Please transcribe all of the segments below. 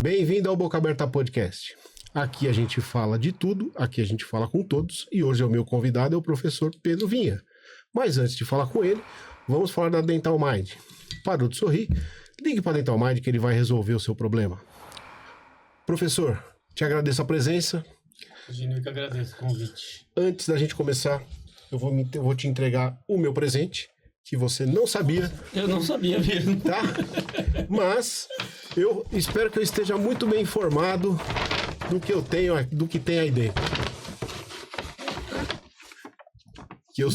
Bem-vindo ao Boca Aberta Podcast. Aqui a gente fala de tudo, aqui a gente fala com todos, e hoje o meu convidado é o professor Pedro Vinha. Mas antes de falar com ele, vamos falar da Dental Mind. Parou de sorrir? Ligue para a Dental Mind que ele vai resolver o seu problema. Professor, te agradeço a presença. Gino, eu que agradeço o convite. Antes da gente começar, eu vou te entregar o meu presente, que você não sabia. Eu não sabia mesmo. Tá? Mas eu espero que eu esteja muito bem informado do que eu tenho, do que tem aí dentro. Que eu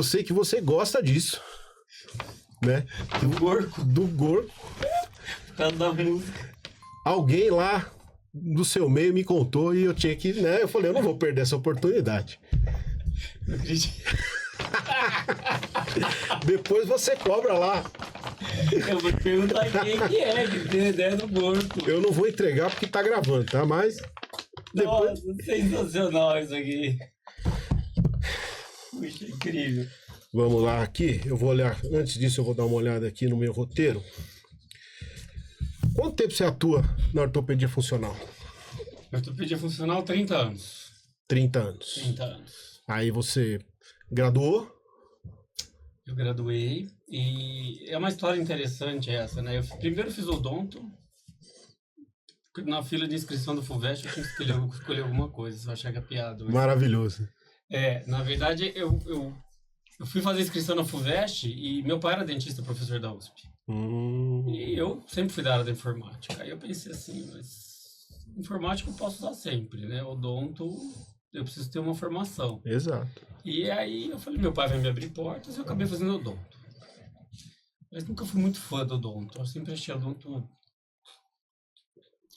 sei que você gosta disso, né? Do gordo. Tá da música. Alguém lá do seu meio me contou e eu tinha que, né? Eu falei, eu não vou perder essa oportunidade. Não acredito. Depois você cobra lá. Eu vou te perguntar quem que é, que tem ideia do gordo. Eu não vou entregar porque tá gravando, tá? Mas depois... Nossa, sensacional isso aqui. Puxa, incrível. Vamos lá aqui, eu vou olhar, antes disso eu vou dar uma olhada aqui no meu roteiro. Quanto tempo você atua na ortopedia funcional? Ortopedia funcional, 30 anos. 30 anos. 30 anos. Aí você graduou? Eu graduei e é uma história interessante essa, né? Eu primeiro fiz odonto. Na fila de inscrição do FUVEST eu tinha que escolher alguma coisa, se eu achar que é piada. Mas... Maravilhoso. Na verdade, eu fui fazer inscrição na FUVEST e meu pai era dentista, professor da USP. E eu sempre fui da área da informática. Aí eu pensei assim, mas informática eu posso usar sempre, né? Odonto, eu preciso ter uma formação. Exato. E aí eu falei, meu pai vai me abrir portas e eu acabei fazendo odonto. Mas nunca fui muito fã do odonto. Eu sempre achei odonto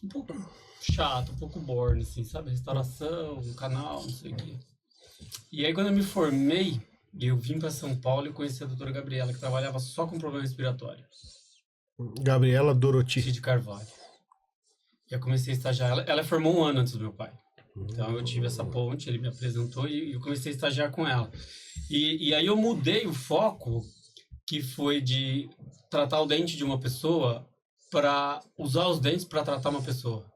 um pouco chato, um pouco borne, assim, sabe? Restauração, canal, não sei o quê. E aí quando eu me formei, eu vim para São Paulo e conheci a doutora Gabriela, que trabalhava só com problema respiratório. Gabriela Doroti de Carvalho. E eu comecei a estagiar. Ela formou um ano antes do meu pai. Então eu tive essa ponte, ele me apresentou e eu comecei a estagiar com ela. E aí eu mudei o foco, que foi de tratar o dente de uma pessoa para usar os dentes para tratar uma pessoa.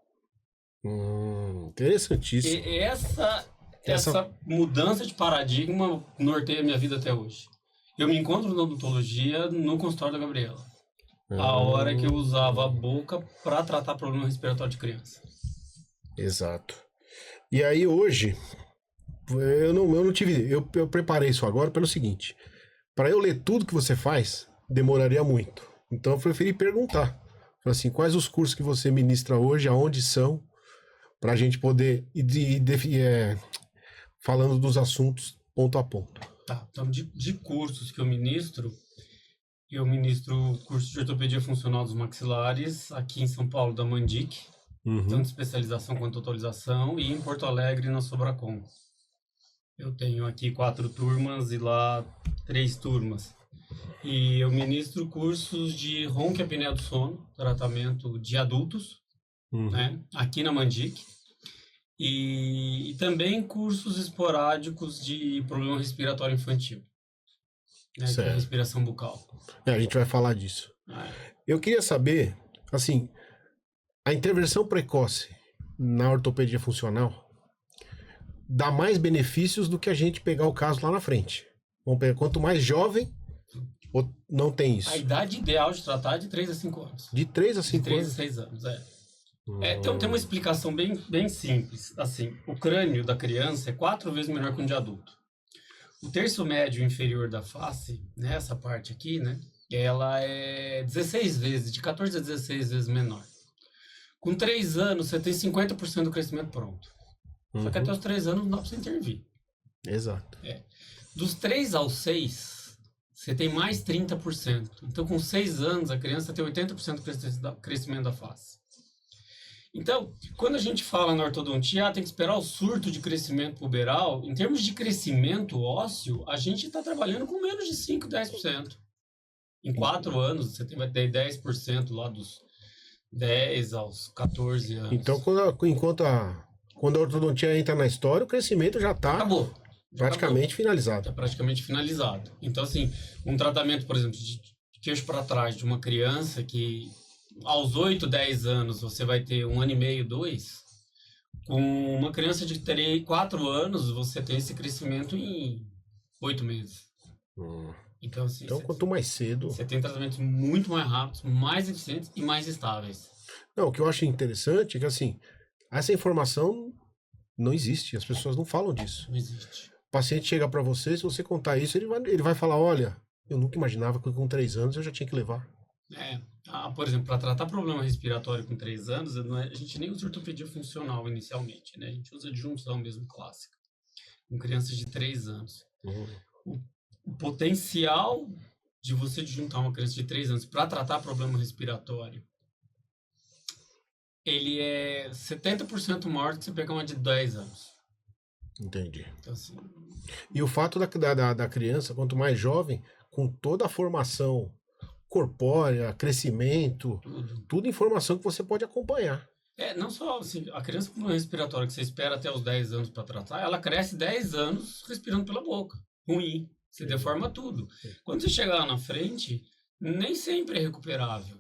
Interessantíssimo. E essa mudança de paradigma norteia a minha vida até hoje. Eu me encontro na odontologia no consultório da Gabriela. A hora que eu usava a boca para tratar problema respiratório de criança. Exato. E aí hoje, eu não tive... Eu preparei isso agora pelo seguinte. Para eu ler tudo que você faz, demoraria muito. Então eu preferi perguntar. Falei assim, quais os cursos que você ministra hoje, aonde são, para a gente poder ir falando dos assuntos ponto a ponto. Tá, então de cursos que eu ministro curso de ortopedia funcional dos maxilares aqui em São Paulo da Mandic, tanto especialização quanto atualização, e em Porto Alegre na Sobracom. Eu tenho aqui 4 turmas e lá 3 turmas. E eu ministro cursos de ronco e apneia do sono, tratamento de adultos, né, aqui na Mandic. E também cursos esporádicos de problema respiratório infantil, né, que é a respiração bucal. A gente vai falar disso. Eu queria saber, assim, a intervenção precoce na ortopedia funcional dá mais benefícios do que a gente pegar o caso lá na frente. Vamos pegar, quanto mais jovem, não tem isso. A idade ideal de tratar é de 3 a 5 anos. De 3 a 5 de 3 anos? a 6 anos, tem uma explicação bem simples. Assim, o crânio da criança é 4 vezes menor que um de adulto. O terço médio inferior da face, né, essa parte aqui, né, ela é 16 vezes, de 14 a 16 vezes menor. Com 3 anos, você tem 50% do crescimento pronto. Só que até os 3 anos não dá para você intervir. Exato. Dos 3 aos 6, você tem mais 30%. Então, com 6 anos, a criança tem 80% do crescimento da face. Então, quando a gente fala na ortodontia, tem que esperar o surto de crescimento puberal, em termos de crescimento ósseo, a gente está trabalhando com menos de 5, 10%. Em 4 anos, você vai ter 10% lá dos 10 aos 14 anos. Então, quando a ortodontia entra na história, o crescimento já está... Acabou. Praticamente finalizado. Tá praticamente finalizado. Então, assim, um tratamento, por exemplo, de queixo para trás de uma criança que aos 8, 10 anos você vai ter 1 ano e meio, 2, com uma criança de 3, 4 anos você tem esse crescimento em 8 meses. Então, assim, quanto mais cedo... Você tem tratamentos muito mais rápidos, mais eficientes e mais estáveis. Não, o que eu acho interessante é que, assim, essa informação não existe. As pessoas não falam disso. Não existe. O paciente chega para você, se você contar isso, ele vai falar, olha, eu nunca imaginava que com 3 anos eu já tinha que levar. Por exemplo, para tratar problema respiratório com 3 anos, a gente nem usa ortopedia funcional inicialmente, né? A gente usa disjunção mesmo clássica, com crianças de 3 anos. O potencial de você juntar uma criança de 3 anos para tratar problema respiratório, ele é 70% maior do que você pegar uma de 10 anos. Entendi. Então, assim... E o fato da criança, quanto mais jovem, com toda a formação corpórea, crescimento, tudo informação que você pode acompanhar. Não só assim, a criança com problema respiratório que você espera até os 10 anos para tratar, ela cresce 10 anos respirando pela boca. Ruim. Você deforma tudo. Quando você chegar lá na frente, nem sempre é recuperável.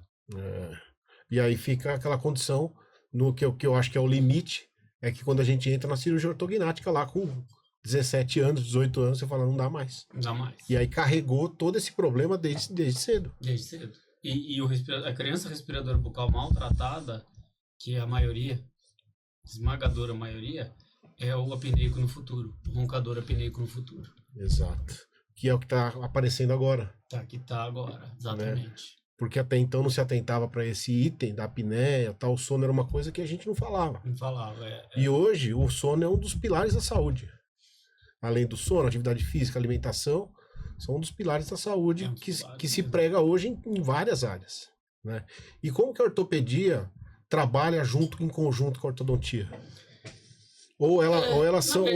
E aí fica aquela condição, no que eu acho que é o limite, é que quando a gente entra na cirurgia ortognática lá com 17 anos, 18 anos, você fala, não dá mais. Não dá mais. E aí carregou todo esse problema desde cedo. Desde cedo. E a criança respiradora bucal maltratada, que é a maioria, esmagadora maioria, é o apneico no futuro. O roncador apneico no futuro. Exato. Que é o que está aparecendo agora. Que tá agora, exatamente. Né? Porque até então não se atentava para esse item da apneia, tal. O sono era uma coisa que a gente não falava. Não falava, E hoje o sono é um dos pilares da saúde. Além do sono, atividade física, alimentação, são um dos pilares da saúde que se prega hoje em várias áreas. Né? E como que a ortopedia trabalha em conjunto com a ortodontia? Ou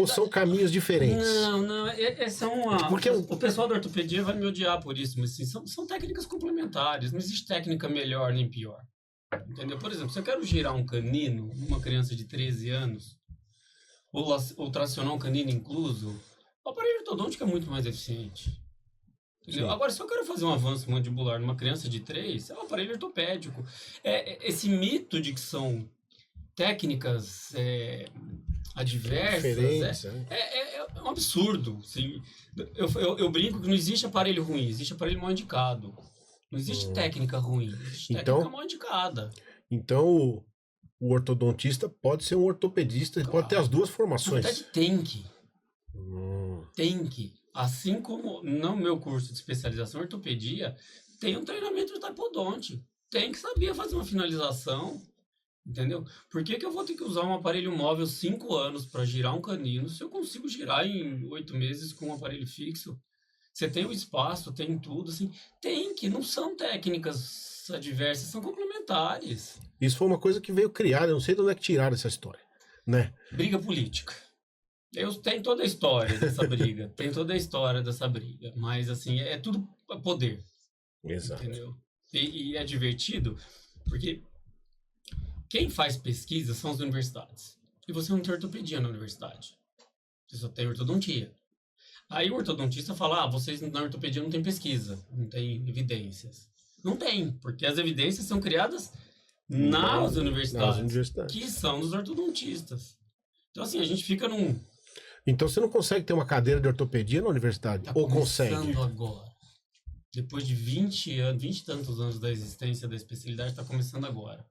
são caminhos diferentes? Não. Porque o pessoal da ortopedia vai me odiar por isso, mas assim, são técnicas complementares. Não existe técnica melhor nem pior. Entendeu? Por exemplo, se eu quero girar um canino, uma criança de 13 anos, ou tracionar um canino incluso, o aparelho ortodôntico é muito mais eficiente. Entendeu? Agora, se eu quero fazer um avanço mandibular numa criança de 3, é um aparelho ortopédico. Esse mito de que são técnicas adversas é um absurdo. Assim. Eu brinco que não existe aparelho ruim, existe aparelho mal indicado. Não existe técnica ruim, existe técnica mal indicada. Então, o ortodontista pode ser um ortopedista, ele pode ter as duas formações. Na verdade, tem que. Tem que. Assim como no meu curso de especialização em ortopedia, tem um treinamento de taipodonte. Tem que saber fazer uma finalização. Entendeu? Por que eu vou ter que usar um aparelho móvel 5 anos para girar um canino se eu consigo girar em 8 meses com um aparelho fixo? Você tem o espaço, tem tudo, assim. Tem que, não são técnicas adversas, são complementares. Isso foi uma coisa que veio criada, eu não sei de onde é que tiraram essa história, né? Briga política. Tem toda a história dessa briga, mas assim, é tudo poder. Exato. Entendeu? E é divertido, porque quem faz pesquisa são as universidades. E você não tem ortopedia na universidade. Você só tem ortodontia. Aí o ortodontista fala, vocês na ortopedia não tem pesquisa, não tem evidências. Não tem, porque as evidências são criadas nas universidades, que são dos ortodontistas. Então assim, a gente fica num... Então você não consegue ter uma cadeira de ortopedia na universidade? Ou consegue? Começando agora. Depois de 20 e tantos anos da existência da especialidade, está começando agora.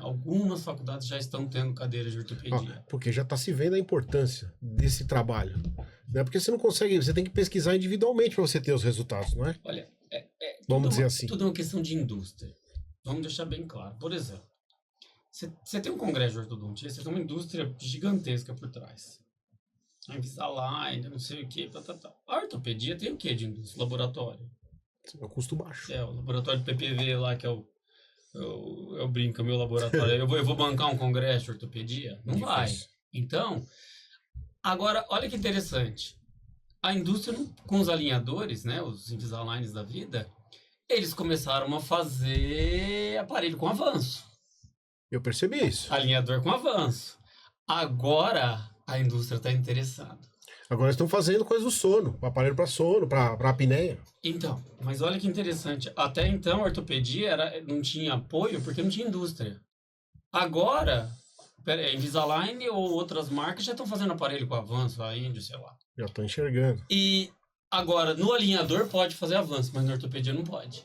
Algumas faculdades já estão tendo cadeiras de ortopedia. Porque já está se vendo a importância desse trabalho. Né? Porque você não consegue, você tem que pesquisar individualmente para você ter os resultados, não é? Olha, vamos dizer assim. Tudo é uma questão de indústria. Vamos deixar bem claro. Por exemplo, você tem um congresso de ortodontia, você tem uma indústria gigantesca por trás. A Invisalign, não sei o que, A ortopedia tem o que de indústria? Laboratório. É um custo baixo. O laboratório de PPV lá, que é eu brinco, meu laboratório. eu vou bancar um congresso de ortopedia? Não vai. Então, agora, olha que interessante. A indústria, com os alinhadores, né, os Invisaligns da vida, eles começaram a fazer aparelho com avanço. Eu percebi isso. Alinhador com avanço. Agora, A indústria está interessada. Agora estão fazendo coisa do sono, aparelho para sono, para apneia. Então, mas olha que interessante. Até então, a ortopedia não tinha apoio porque não tinha indústria. Agora, Invisalign ou outras marcas já estão fazendo aparelho com avanço, a Índio, sei lá. Já estou enxergando. E agora, no alinhador pode fazer avanço, mas na ortopedia não pode.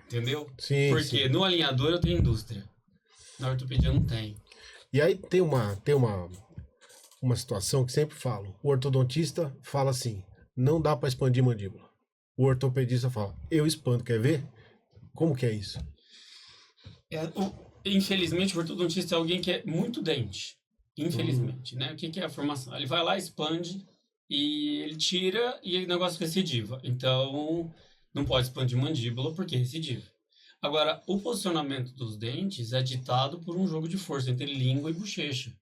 Entendeu? Sim, porque no alinhador eu tenho indústria. Na ortopedia não tem. E aí tem uma situação que sempre falo. O ortodontista fala assim, não dá para expandir mandíbula. O ortopedista fala, eu expando, quer ver? Como que é isso? Infelizmente, o ortodontista é alguém que é muito dente. Infelizmente, né? O que é a formação? Ele vai lá, expande e ele tira e o negócio recidiva. Então, não pode expandir mandíbula porque é recidiva. Agora, o posicionamento dos dentes é ditado por um jogo de força entre língua e bochecha.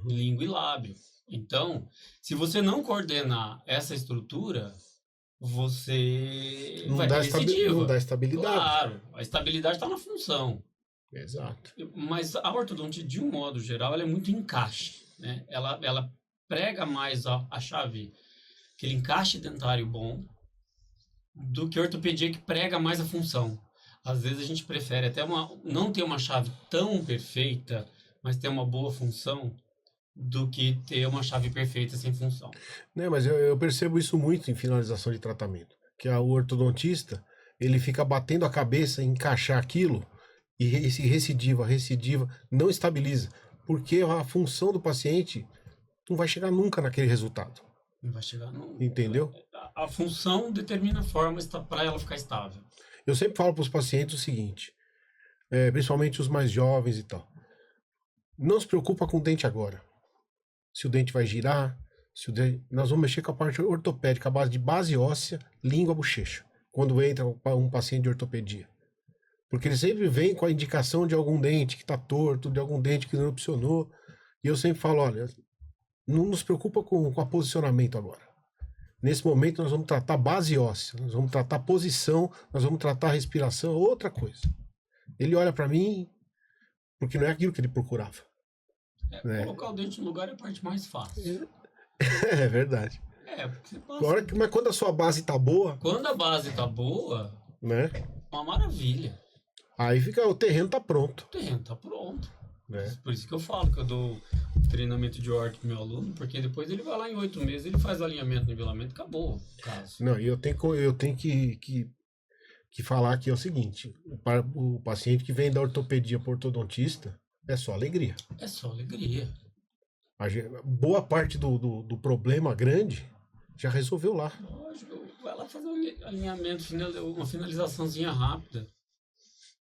Língua e lábio. Então, se você não coordenar essa estrutura, você vai ter recidiva. Não dá estabilidade. Claro, a estabilidade está na função. Exato. Mas a ortodontia, de um modo geral, ela é muito encaixe. Né? Ela prega mais a chave, aquele encaixe dentário bom, do que a ortopedia que prega mais a função. Às vezes a gente prefere até não ter uma chave tão perfeita, mas ter uma boa função, do que ter uma chave perfeita sem função. Né, mas eu percebo isso muito em finalização de tratamento. Que o ortodontista, ele fica batendo a cabeça em encaixar aquilo e esse recidiva, não estabiliza. Porque a função do paciente não vai chegar nunca naquele resultado. Não vai chegar nunca. Entendeu? A função determina a forma para ela ficar estável. Eu sempre falo para os pacientes o seguinte, principalmente os mais jovens e tal. Não se preocupa com o dente agora. Se o dente vai girar, nós vamos mexer com a parte ortopédica, a base de base óssea, língua, bochecha, quando entra um paciente de ortopedia. Porque ele sempre vem com a indicação de algum dente que está torto, de algum dente que não opcionou. E eu sempre falo, olha, não nos preocupa com o posicionamento agora. Nesse momento nós vamos tratar base óssea, nós vamos tratar posição, nós vamos tratar respiração, outra coisa. Ele olha para mim, porque não é aquilo que ele procurava. Colocar o dente no lugar é a parte mais fácil. É verdade. Mas quando a sua base tá boa... Quando a base tá boa, né? Uma maravilha. Aí o terreno tá pronto. O terreno tá pronto. Por isso que eu falo que eu dou treinamento de orto pro meu aluno, porque depois ele vai lá em 8 meses, ele faz o alinhamento, nivelamento, acabou o caso. Não, e eu tenho que falar que é o seguinte, o paciente que vem da ortopedia para ortodontista, é só alegria. É só alegria. Boa parte do problema grande já resolveu lá. Lógico, vai lá fazer um alinhamento, uma finalizaçãozinha rápida.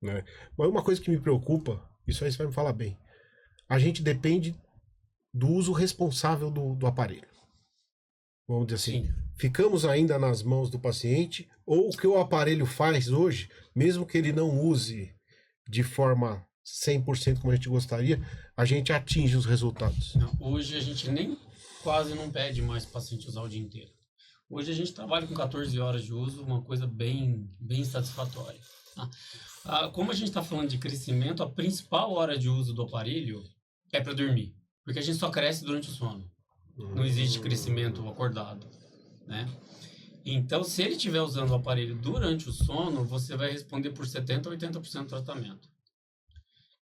Né? Mas uma coisa que me preocupa, isso aí você vai me falar bem, a gente depende do uso responsável do aparelho. Vamos dizer assim, sim. Ficamos ainda nas mãos do paciente, ou o que o aparelho faz hoje, mesmo que ele não use de forma 100% como a gente gostaria, a gente atinge os resultados. Não, hoje a gente quase não pede mais para o paciente usar o dia inteiro. Hoje a gente trabalha com 14 horas de uso, uma coisa bem satisfatória. Como a gente está falando de crescimento, a principal hora de uso do aparelho é para dormir, porque a gente só cresce durante o sono. Não existe crescimento acordado, né? Então, se ele estiver usando o aparelho durante o sono, você vai responder por 70% a 80% do tratamento.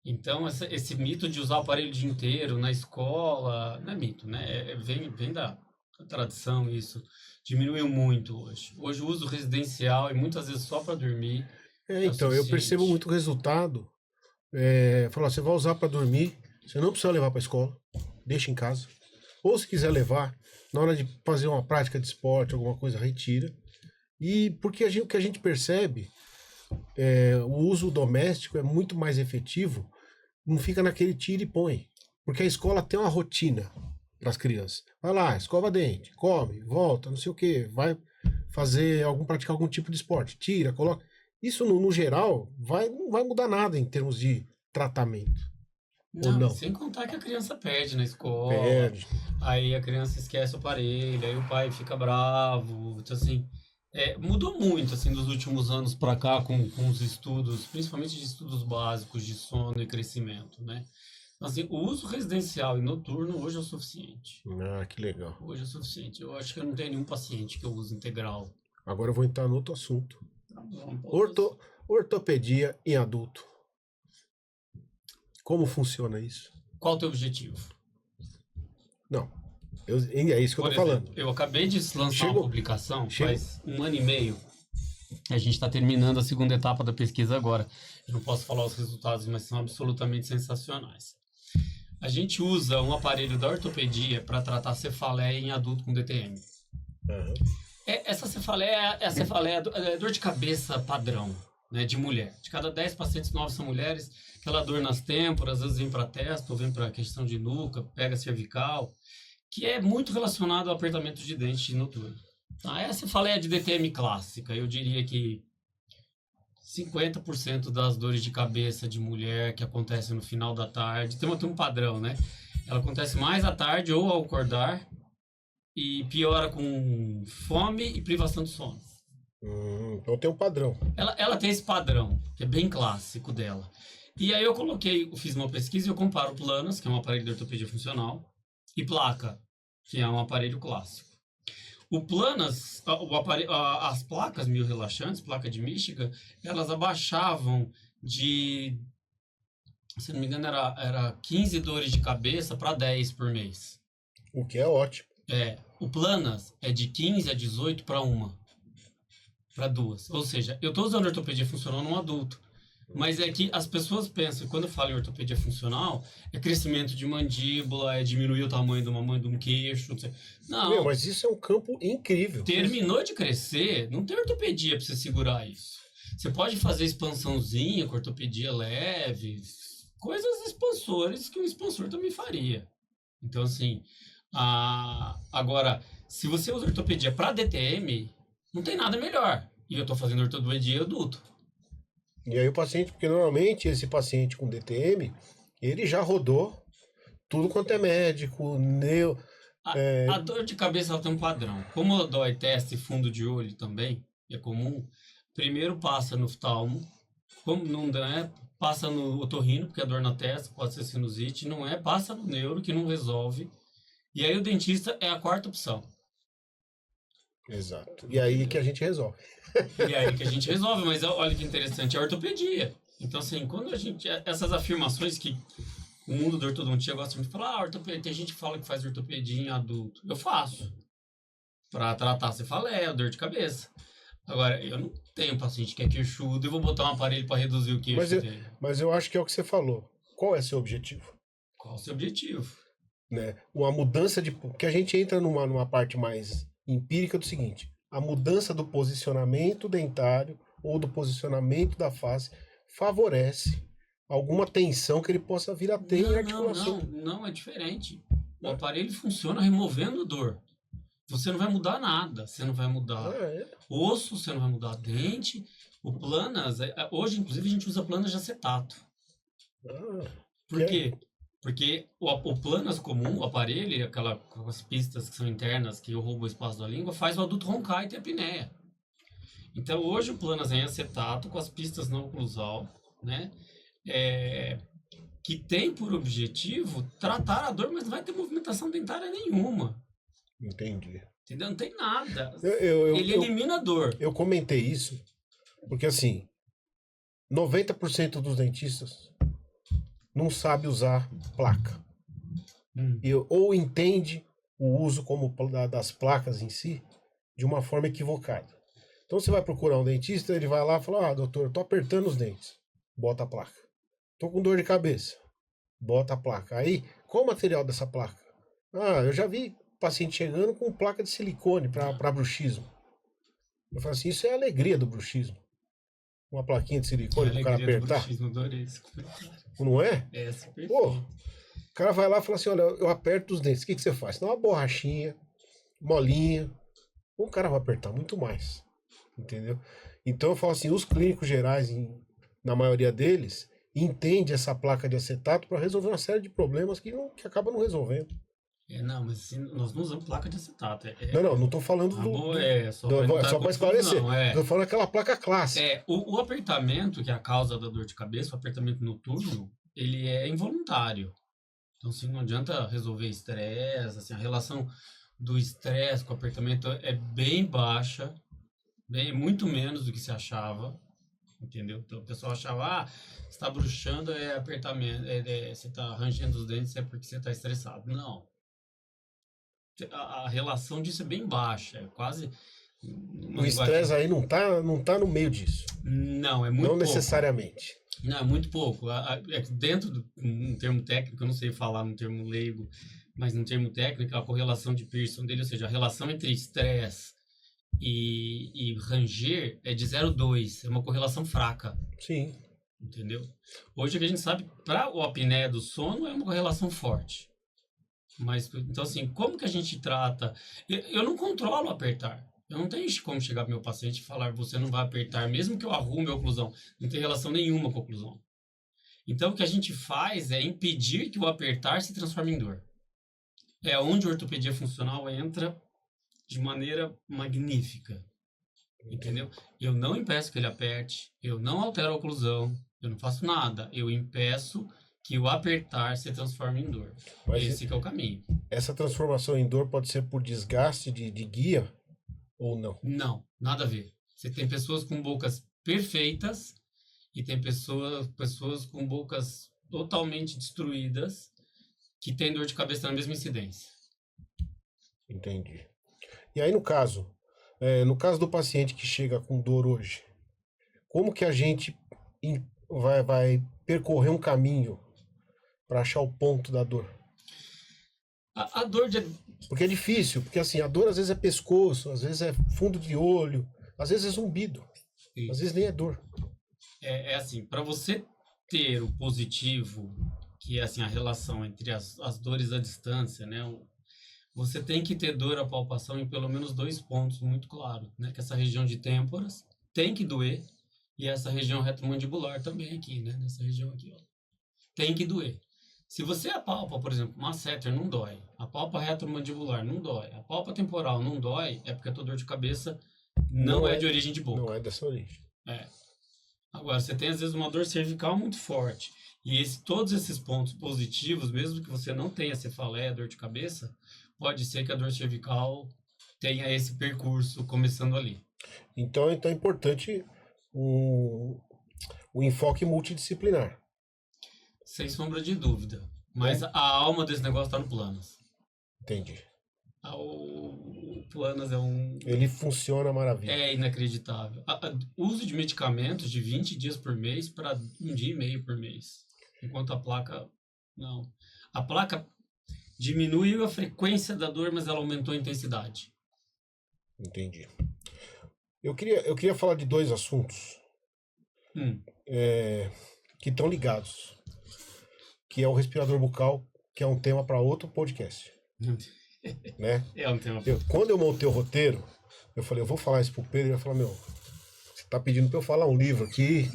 Então, esse mito de usar o aparelho o dia inteiro na escola, não é mito, né? Vem da tradição isso. Diminuiu muito hoje. Hoje o uso residencial e muitas vezes só para dormir. Então, eu percebo muito o resultado. Falar, você vai usar para dormir, você não precisa levar para a escola, deixa em casa. Ou se quiser levar, na hora de fazer uma prática de esporte, alguma coisa, retira. E porque o que a gente percebe, o uso doméstico é muito mais efetivo, não fica naquele tira e põe. Porque a escola tem uma rotina para as crianças. Vai lá, escova dente, come, volta, não sei o que, vai praticar algum tipo de esporte, tira, coloca. Isso no geral não vai mudar nada em termos de tratamento. Não. Sem contar que a criança perde na escola. Perde. Aí a criança esquece o aparelho, aí o pai fica bravo. Então, assim, mudou muito, assim, dos últimos anos para cá com os estudos, principalmente de estudos básicos de sono e crescimento, né? Assim, o uso residencial e noturno hoje é o suficiente. Ah, que legal. Hoje é o suficiente. Eu acho que eu não tenho nenhum paciente que eu use integral. Agora eu vou entrar no outro assunto. Tá bom, Ortopedia em adulto. Como funciona isso? Qual o teu objetivo? Não. É isso que eu tô falando. Eu acabei de lançar uma publicação faz 1 ano e meio. A gente está terminando a segunda etapa da pesquisa agora. Eu não posso falar os resultados, mas são absolutamente sensacionais. A gente usa um aparelho da ortopedia para tratar cefaleia em adulto com DTM. Uhum. Essa cefaleia é a cefaleia dor de cabeça padrão, né, de mulher. De cada 10 pacientes novos são mulheres. Aquela dor nas têmporas, às vezes vem para a testa ou vem para a questão de nuca, pega cervical, que é muito relacionado ao apertamento de dente noturno. Essa cefaleia de DTM clássica, eu diria que 50% das dores de cabeça de mulher que acontecem no final da tarde, tem um padrão, né? Ela acontece mais à tarde ou ao acordar e piora com fome e privação de sono. Então tem um padrão. Ela tem esse padrão, que é bem clássico dela. E aí eu fiz uma pesquisa e eu comparo Planas, que é um aparelho de ortopedia funcional, e Placa, que é um aparelho clássico. O Planas, as placas miorrelaxantes, placa de Michigan, elas abaixavam de, se não me engano, era 15 dores de cabeça para 10 por mês. O que é ótimo. O Planas é de 15 a 18 para 1, para 2. Ou seja, eu estou usando ortopedia funcional num adulto. Mas é que as pessoas pensam, quando eu falo em ortopedia funcional, é crescimento de mandíbula, é diminuir o tamanho de um queixo. Não. Mas isso é um campo incrível. Terminou de crescer, não tem ortopedia para você segurar isso. Você pode fazer expansãozinha com ortopedia leve, coisas expansores que um expansor também faria. Então, assim, agora, se você usa ortopedia para DTM, não tem nada melhor. E eu estou fazendo ortopedia adulto. E aí o paciente, porque normalmente esse paciente com DTM, ele já rodou tudo quanto é médico, A dor de cabeça ela tem um padrão. Como dói testa e fundo de olho também, é comum, primeiro passa no oftalmo, como não é, passa no otorrino, porque é dor na testa, pode ser sinusite, não é, passa no neuro, que não resolve, e aí o dentista é a quarta opção. Exato. E aí que a gente resolve. Mas olha que interessante, é a ortopedia. Então, assim, quando essas afirmações que o mundo da ortodontia gosta de falar, ortopedia, tem gente que fala que faz ortopedia em adulto. Eu faço. Para tratar cefaleia, dor de cabeça. Agora, eu não tenho paciente que é queixudo e vou botar um aparelho para reduzir o queixo dele. Mas eu acho que é o que você falou. Qual é seu objetivo? Qual o seu objetivo? Né? Uma mudança de... Porque a gente entra numa parte mais empírica do seguinte: a mudança do posicionamento dentário ou do posicionamento da face favorece alguma tensão que ele possa vir a ter em articulação. Não, é diferente. O aparelho funciona removendo dor. Você não vai mudar nada. Você não vai mudar osso, você não vai mudar dente. O Planas, hoje inclusive a gente usa Planas de acetato. Por quê? Porque o Planas comum, o aparelho, aquelas pistas que são internas, que roubam o espaço da língua, faz o adulto roncar e ter apneia. Então, hoje o Planas é em acetato, com as pistas não oclusal, né? Que tem por objetivo tratar a dor, mas não vai ter movimentação dentária nenhuma. Entendi. Entendeu? Não tem nada. Ele elimina a dor. Eu comentei isso, porque assim, 90% dos dentistas não sabe usar placa. Ou entende o uso das placas em si de uma forma equivocada. Então você vai procurar um dentista, ele vai lá e fala: doutor, tô apertando os dentes. Bota a placa. Tô com dor de cabeça. Bota a placa. Aí, qual o material dessa placa? Eu já vi paciente chegando com placa de silicone para bruxismo. Eu falo assim, isso é a alegria do bruxismo. Uma plaquinha de silicone para o cara apertar. Não é? Super. O cara vai lá e fala assim: olha, eu aperto os dentes. O que você faz? Dá uma borrachinha, molinha. O cara vai apertar muito mais. Entendeu? Então eu falo assim, os clínicos gerais, na maioria deles, entendem essa placa de acetato para resolver uma série de problemas que acaba não resolvendo. Mas assim, nós não usamos placa de acetato. Não estou falando só para esclarecer. Estou falando aquela placa clássica. O apertamento, que é a causa da dor de cabeça, o apertamento noturno, ele é involuntário. Então, assim, não adianta resolver estresse, assim, a relação do estresse com o apertamento é bem baixa, muito menos do que se achava, entendeu? Então, o pessoal achava, você está bruxando, é apertamento, você está rangendo os dentes, é porque você está estressado. Não. A relação disso é bem baixa, é quase... O estresse aí não tá no meio disso. Não, é muito pouco. Não necessariamente. Não, é muito pouco. Dentro do um termo técnico, eu não sei falar no termo leigo, mas no termo técnico, a correlação de Pearson dele, ou seja, a relação entre estresse e ranger é de 0,2. É uma correlação fraca. Sim. Entendeu? Hoje o que a gente sabe, para o apneia do sono, é uma correlação forte. Mas, então, assim, como que a gente trata? Eu não controlo apertar. Eu não tenho como chegar para meu paciente e falar, você não vai apertar, mesmo que eu arrume a oclusão. Não tem relação nenhuma com a oclusão. Então, o que a gente faz é impedir que o apertar se transforme em dor. É onde a ortopedia funcional entra de maneira magnífica. Entendeu? Eu não impeço que ele aperte, eu não altero a oclusão, eu não faço nada. Eu impeço que o apertar se transforme em dor. Mas esse que é o caminho. Essa transformação em dor pode ser por desgaste de guia ou não? Não, nada a ver. Você tem pessoas com bocas perfeitas e tem pessoas com bocas totalmente destruídas que têm dor de cabeça na mesma incidência. Entendi. E aí, no caso do paciente que chega com dor hoje, como que a gente vai percorrer um caminho para achar o ponto da dor? A dor de... Porque é difícil, porque assim, a dor às vezes é pescoço, às vezes é fundo de olho, às vezes é zumbido, às vezes nem é dor. É assim, para você ter o positivo, que é assim, a relação entre as dores à distância, né? Você tem que ter dor à palpação em pelo menos 2 pontos muito claros, né? Que essa região de têmporas tem que doer e essa região retromandibular também aqui, né? Nessa região aqui, ó. Tem que doer. Se você apalpa, por exemplo, masseter, não dói. A palpa retromandibular não dói. A palpa temporal não dói, é porque a tua dor de cabeça não é de origem de boca. Não é dessa origem. É. Agora, você tem às vezes uma dor cervical muito forte. E todos esses pontos positivos, mesmo que você não tenha cefaleia, dor de cabeça, pode ser que a dor cervical tenha esse percurso começando ali. Então é importante o enfoque multidisciplinar. Sem sombra de dúvida. Mas a alma desse negócio está no Planas. Entendi. O Planas é um... Ele funciona maravilha. É inacreditável. O uso de medicamentos de 20 dias por mês para 1 dia e meio por mês. Enquanto a placa... Não. A placa diminuiu a frequência da dor, mas ela aumentou a intensidade. Entendi. Eu queria falar de 2 assuntos que estão ligados. Que é o respirador bucal, que é um tema para outro podcast. Né? É um tema. Quando eu montei o roteiro, eu falei, eu vou falar isso pro Pedro, ele vai falar, você tá pedindo para eu falar um livro aqui.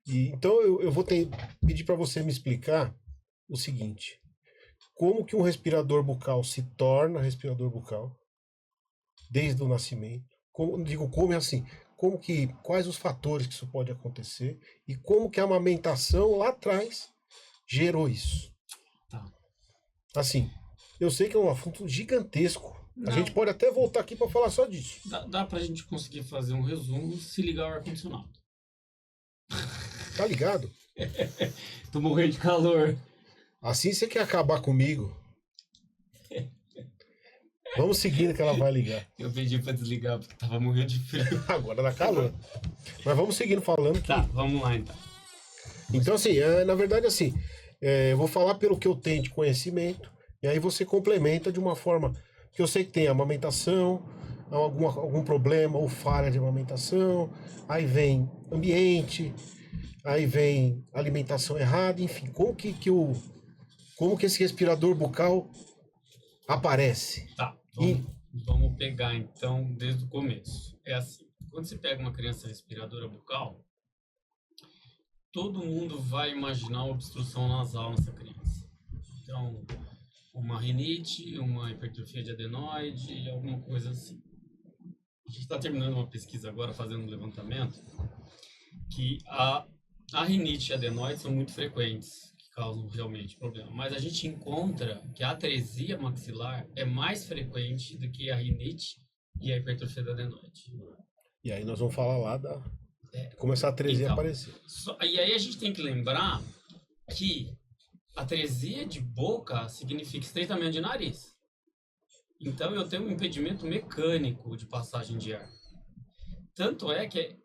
Então eu vou pedir para você me explicar o seguinte: como que um respirador bucal se torna respirador bucal desde o nascimento? Como é assim? Quais os fatores que isso pode acontecer e como que a amamentação lá atrás gerou isso? Tá. Assim, eu sei que é um assunto gigantesco. Não. A gente pode até voltar aqui para falar só disso. Dá pra gente conseguir fazer um resumo se ligar o ar-condicionado. Tá ligado? Tô morrendo de calor. Assim você quer acabar comigo? Vamos seguindo que ela vai ligar. Eu pedi pra desligar porque tava morrendo de frio. Agora dá calor. Mas vamos seguindo falando. Tá, vamos lá então. Então assim, na verdade assim, eu vou falar pelo que eu tenho de conhecimento e aí você complementa de uma forma que eu sei que tem amamentação, algum problema ou falha de amamentação, aí vem ambiente, aí vem alimentação errada, enfim, como que esse respirador bucal aparece? Tá, vamos pegar então desde o começo. É assim, quando você pega uma criança respiradora bucal, todo mundo vai imaginar uma obstrução nasal nessa criança. Então, uma rinite, uma hipertrofia de adenoide, alguma coisa assim. A gente está terminando uma pesquisa agora, fazendo um levantamento, que a rinite e a adenoide são muito frequentes, que causam realmente problema. Mas a gente encontra que a atresia maxilar é mais frequente do que a rinite e a hipertrofia da adenoide. E aí nós vamos falar lá da... começar a atresia a aparecer. E aí a gente tem que lembrar que atresia de boca significa estreitamento de nariz. Então eu tenho um impedimento mecânico de passagem de ar. Tanto é que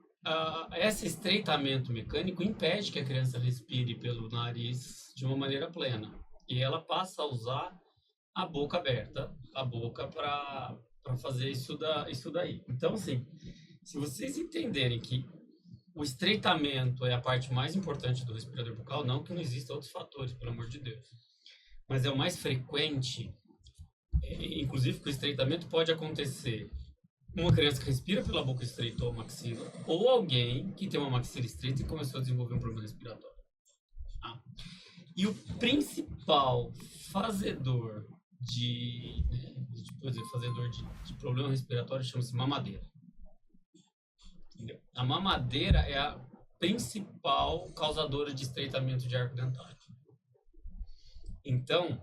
esse estreitamento mecânico impede que a criança respire pelo nariz de uma maneira plena. E ela passa a usar a boca aberta, a boca para fazer isso daí. Então, assim, se vocês entenderem que o estreitamento é a parte mais importante do respirador bucal, não que não existam outros fatores, pelo amor de Deus, mas é o mais frequente, inclusive que o estreitamento pode acontecer uma criança que respira pela boca estreita ou maxila, ou alguém que tem uma maxila estreita e começou a desenvolver um problema respiratório. E o principal fazedor de problema respiratório chama-se mamadeira. Entendeu? A mamadeira é a principal causadora de estreitamento de arco dentário. Então,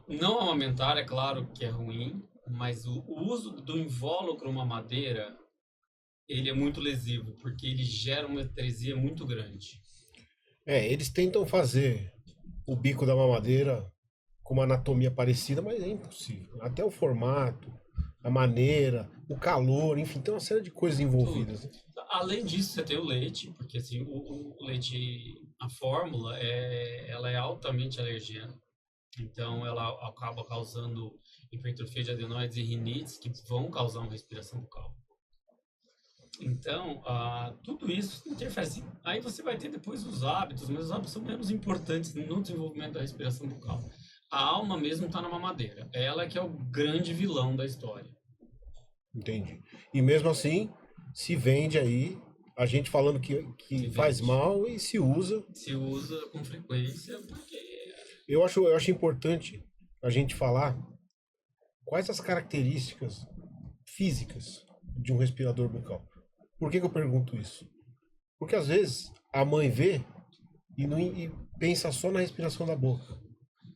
não amamentar, é claro que é ruim, mas o uso do invólucro mamadeira, ele é muito lesivo, porque ele gera uma atresia muito grande. Eles tentam fazer o bico da mamadeira com uma anatomia parecida, mas é impossível. Até o formato, a maneira, o calor, enfim, tem uma série de coisas envolvidas. Né? Além disso, você tem o leite, porque assim, o leite, a fórmula, ela é altamente alergêna. Então, ela acaba causando hipertrofia de adenoides e rinites que vão causar uma respiração bucal. Então, tudo isso interfere. Aí você vai ter depois os hábitos, mas os hábitos são menos importantes no desenvolvimento da respiração bucal. A alma mesmo está na mamadeira. Ela que é o grande vilão da história. Entendi. E mesmo assim, se vende aí, a gente falando que faz mal e se usa. Se usa com frequência, porque... Eu acho importante a gente falar quais as características físicas de um respirador bucal. Por que eu pergunto isso? Porque às vezes a mãe vê e pensa só na respiração da boca.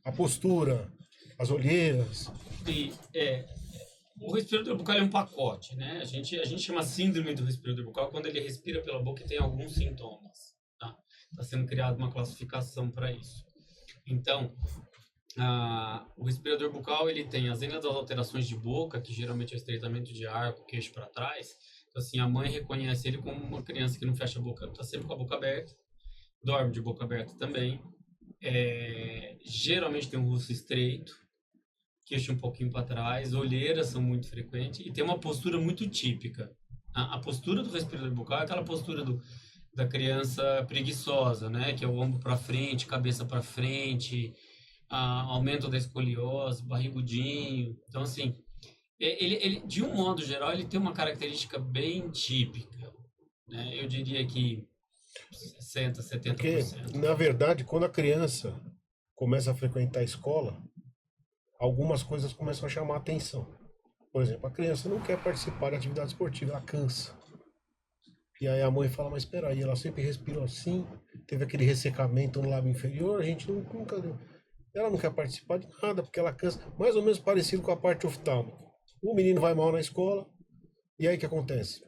A postura, as olheiras. O respirador bucal é um pacote, né? A gente chama síndrome do respirador bucal quando ele respira pela boca e tem alguns sintomas. Tá sendo criada uma classificação para isso. Então, o respirador bucal ele tem as das alterações de boca, que geralmente é o estreitamento de ar, com o queixo para trás. Então, assim, a mãe reconhece ele como uma criança que não fecha a boca, está sempre com a boca aberta, dorme de boca aberta também. Geralmente tem um rosto estreito, queixo um pouquinho para trás, olheiras são muito frequentes e tem uma postura muito típica. A postura do respirador bucal é aquela postura da criança preguiçosa, né? Que é o ombro para frente, cabeça para frente, aumento da escoliose, barrigudinho. Então, assim, ele, de um modo geral, ele tem uma característica bem típica, né? Eu diria que 60%, 70%. Porque, na verdade, quando a criança começa a frequentar a escola, algumas coisas começam a chamar a atenção. Por exemplo, a criança não quer participar da atividade esportiva, ela cansa. E aí a mãe fala, mas espera aí, ela sempre respirou assim, teve aquele ressecamento no lábio inferior, a gente nunca deu. Ela não quer participar de nada, porque ela cansa, mais ou menos parecido com a parte oftálmica. O menino vai mal na escola, e aí o que acontece?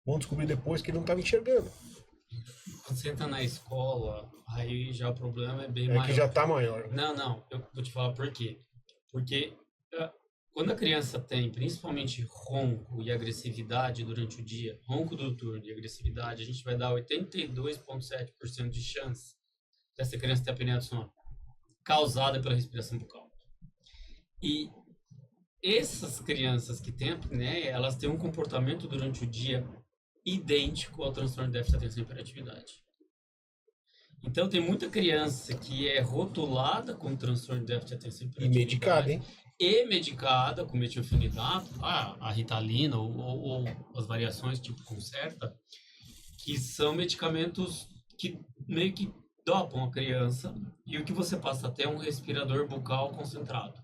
Vão descobrir depois que ele não estava enxergando. Quando você entra na escola, aí já o problema é bem maior. É que já está maior. Não, eu vou te falar por quê. Porque quando a criança tem principalmente ronco e agressividade durante o dia, ronco noturno e agressividade, a gente vai dar 82,7% de chance dessa criança ter apneia do sono, causada pela respiração bucal. E essas crianças que têm apneia, elas têm um comportamento durante o dia idêntico ao transtorno de déficit de atenção e hiperatividade. Então, tem muita criança que é rotulada com transtorno de déficit de atenção e hiperatividade. E medicada, hein? E medicada com metilfenidato, a Ritalina ou as variações tipo Concerta, que são medicamentos que meio que dopam a criança e o que você passa até um respirador bucal concentrado.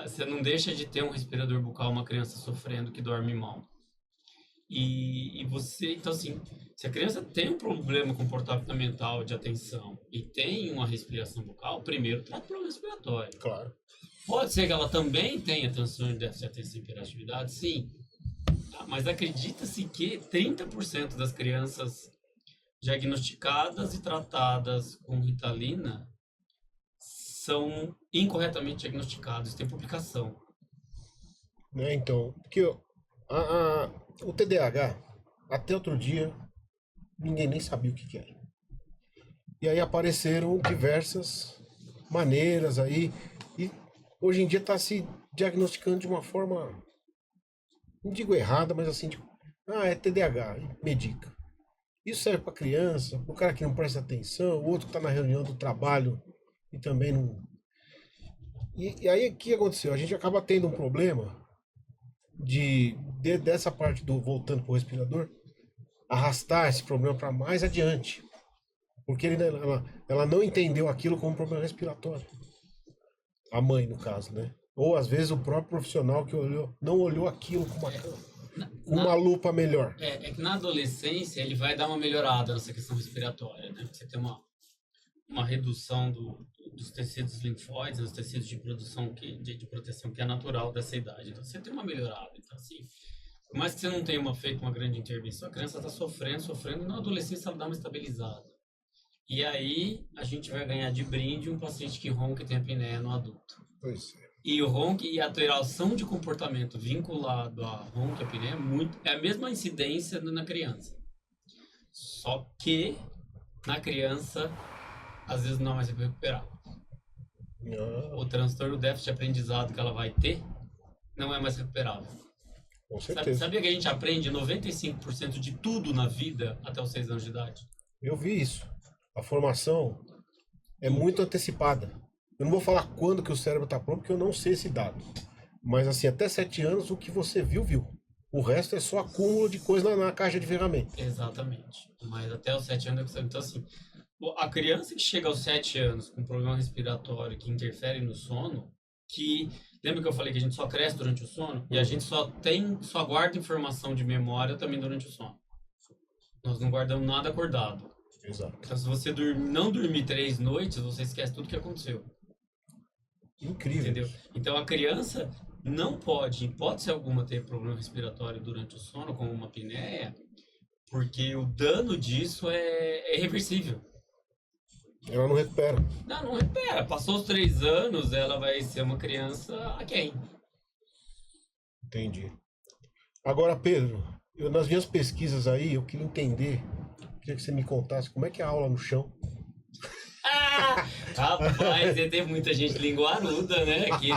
Você não deixa de ter um respirador bucal, uma criança sofrendo que dorme mal. E você, então assim, se a criança tem um problema comportamental de atenção e tem uma respiração bucal, primeiro trata o problema respiratório. Claro. Pode ser que ela também tenha transtorno de déficit de atenção e hiperatividade, sim. Tá? Mas acredita-se que 30% das crianças diagnosticadas e tratadas com Ritalina são incorretamente diagnosticados. Tem publicação. Né, então, porque o TDAH, até outro dia, ninguém nem sabia o que era. E aí apareceram diversas maneiras aí, e hoje em dia está se diagnosticando de uma forma, não digo errada, mas assim, tipo, é TDAH, e medica. Isso serve para criança, para o cara que não presta atenção, o outro que está na reunião do trabalho e também não. E aí o que aconteceu? A gente acaba tendo um problema dessa parte do voltando para o respirador, arrastar esse problema para mais adiante. Porque ela não entendeu aquilo como problema respiratório. A mãe, no caso, né? Ou às vezes o próprio profissional que não olhou aquilo com uma lupa melhor. É que na adolescência ele vai dar uma melhorada nessa questão respiratória, né? Você tem uma redução dos tecidos linfóides, dos tecidos de produção de proteção que é natural dessa idade. Então você tem uma melhorada. Então, assim, por mais que você não tenha feito uma grande intervenção, a criança está sofrendo, e na adolescência ela dá uma estabilizada. E aí a gente vai ganhar de brinde um paciente que ronca e tem apneia no adulto. Pois é. E o ronco e a alteração de comportamento vinculado a ronco e apneia é a mesma incidência na criança. Só que na criança às vezes não vai se recuperar. O transtorno do déficit de aprendizado que ela vai ter não é mais recuperável. Com certeza. Sabia que a gente aprende 95% de tudo na vida até os 6 anos de idade? Eu vi isso. A formação é muito antecipada. Eu não vou falar quando que o cérebro está pronto, porque eu não sei esse dado. Mas assim, até 7 anos, o que você viu, viu. O resto é só acúmulo de coisa na caixa de ferramentas. Exatamente. Mas até os 7 anos... Então assim, a criança que chega aos 7 anos com problema respiratório que interfere no sono, lembra que eu falei que a gente só cresce durante o sono? E a gente só guarda informação de memória também durante o sono. Nós não guardamos nada acordado. Exato. Então, se você não dormir 3 noites, você esquece tudo que aconteceu. Incrível. Entendeu? Então, a criança não pode, em hipótese alguma, ter problema respiratório durante o sono, como uma apneia, porque o dano disso é irreversível. Ela não recupera. Não recupera. Passou os 3 anos, ela vai ser uma criança aquém. Entendi. Agora, Pedro, nas minhas pesquisas aí, eu queria entender, queria que você me contasse como é que é a aula no chão. Rapaz, tem muita gente linguaruda, né? Aqui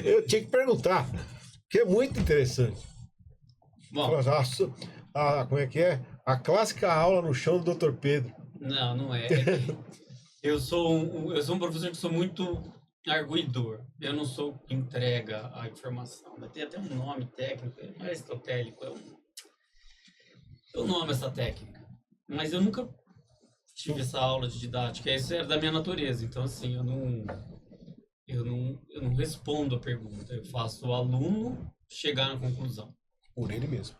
Eu tinha que perguntar, porque é muito interessante. Bom, como é que é? A clássica aula no chão do Dr. Pedro. Não é. Eu sou um professor que sou muito arguidor. Eu não sou que entrega a informação. Tem até um nome técnico, é aristotélico. Eu não amo essa técnica. Mas eu nunca tive essa aula de didática. Isso era da minha natureza. Então, assim, eu não respondo a pergunta. Eu faço o aluno chegar na conclusão. Por ele mesmo.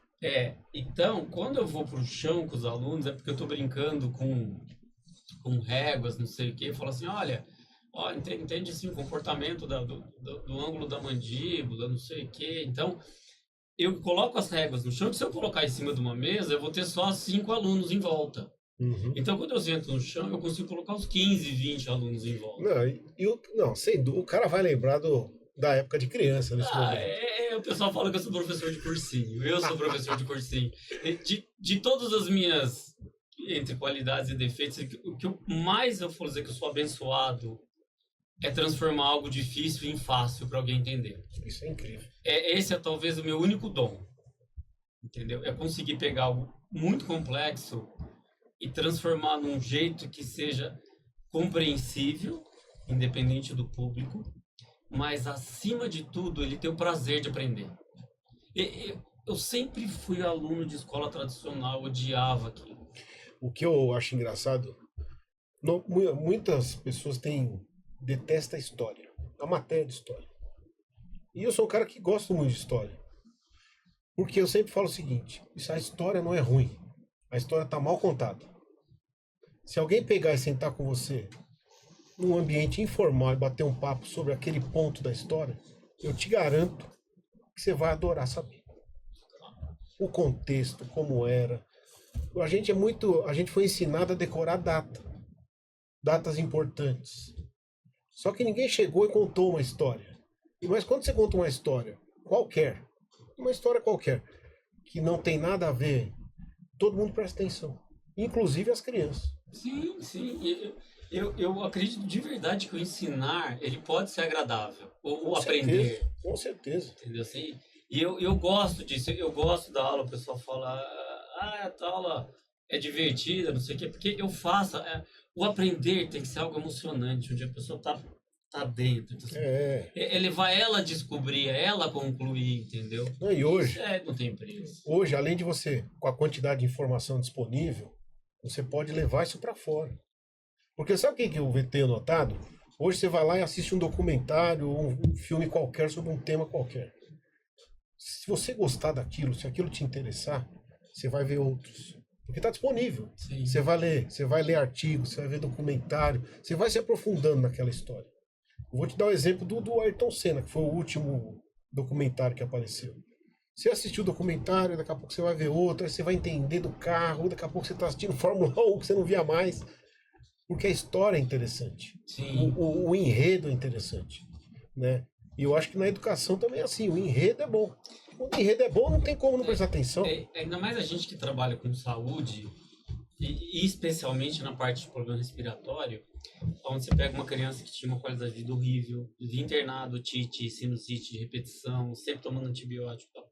Então, quando eu vou pro chão com os alunos, é porque eu tô brincando com réguas, não sei o quê. Eu falo assim, olha, entende assim o comportamento do ângulo da mandíbula, não sei o quê. Então, eu coloco as réguas no chão, que se eu colocar em cima de uma mesa, eu vou ter só 5 alunos em volta. Uhum. Então, quando eu sento no chão, eu consigo colocar uns 15, 20 alunos em volta. Não, sem dúvida, o cara vai lembrar da época de criança nesse momento. O pessoal fala que eu sou professor de cursinho. Eu sou professor de cursinho. De todas as minhas, entre qualidades e defeitos, o que mais eu vou dizer que eu sou abençoado é transformar algo difícil em fácil para alguém entender. Isso é incrível. Esse é talvez o meu único dom. Entendeu? É conseguir pegar algo muito complexo e transformar num jeito que seja compreensível, independente do público, mas acima de tudo ele tem o prazer de aprender. Eu sempre fui aluno de escola tradicional, odiava aquilo. O que eu acho engraçado, muitas pessoas detestam a história, a matéria de história. E eu sou um cara que gosta muito de história. Porque eu sempre falo o seguinte, a história não é ruim, a história está mal contada. Se alguém pegar e sentar com você num ambiente informal e bater um papo sobre aquele ponto da história, eu te garanto que você vai adorar saber. O contexto, como era. A gente foi ensinado a decorar datas importantes. Só que ninguém chegou e contou uma história. Mas quando você conta uma história qualquer, que não tem nada a ver, todo mundo presta atenção, inclusive as crianças. Sim, sim. Eu acredito de verdade que o ensinar, ele pode ser agradável, ou aprender. Com certeza. Entendeu assim? E eu gosto disso, eu gosto da aula, o pessoal fala, essa aula é divertida, não sei o quê, porque eu faço, o aprender tem que ser algo emocionante, onde a pessoa tá dentro. Então, assim, é levar ela a descobrir, ela concluir, entendeu? E hoje, isso não tem preço. Hoje, além de você, com a quantidade de informação disponível, você pode levar isso para fora. Porque sabe o que eu tenho notado? Hoje você vai lá e assiste um documentário ou um filme qualquer sobre um tema qualquer. Se você gostar daquilo, se aquilo te interessar, você vai ver outros. Porque está disponível. Sim. Você vai ler artigos, você vai ver documentário, você vai se aprofundando naquela história. Eu vou te dar o exemplo do Ayrton Senna, que foi o último documentário que apareceu. Você assistiu o documentário, daqui a pouco você vai ver outro, aí você vai entender do carro, daqui a pouco você está assistindo Fórmula 1 que você não via mais. Porque a história é interessante. Sim. O enredo é interessante. Né? E eu acho que na educação também é assim, o enredo é bom. Quando o enredo é bom, não tem como não prestar atenção. Ainda mais a gente que trabalha com saúde, e especialmente na parte de problema respiratório, onde você pega uma criança que tinha uma qualidade de vida horrível, vivia internado, otite, sinusite de repetição, sempre tomando antibiótico e tal.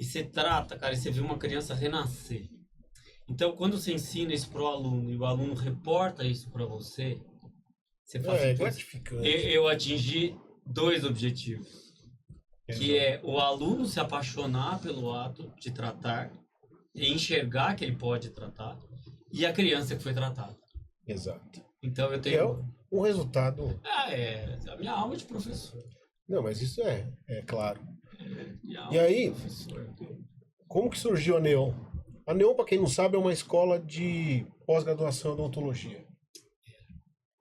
E você trata, cara, e você vê uma criança renascer. Então, quando você ensina isso pro aluno e o aluno reporta isso para você, você fala assim, gratificante. Eu atingi 2 objetivos. Exato. Que é o aluno se apaixonar pelo ato de tratar e enxergar que ele pode tratar, e a criança que foi tratada. Exato. Então eu tenho... É um resultado... a minha alma de professor. Não, mas isso é claro. E aí, como que surgiu a Neon? A Neon, para quem não sabe, é uma escola de pós-graduação em odontologia.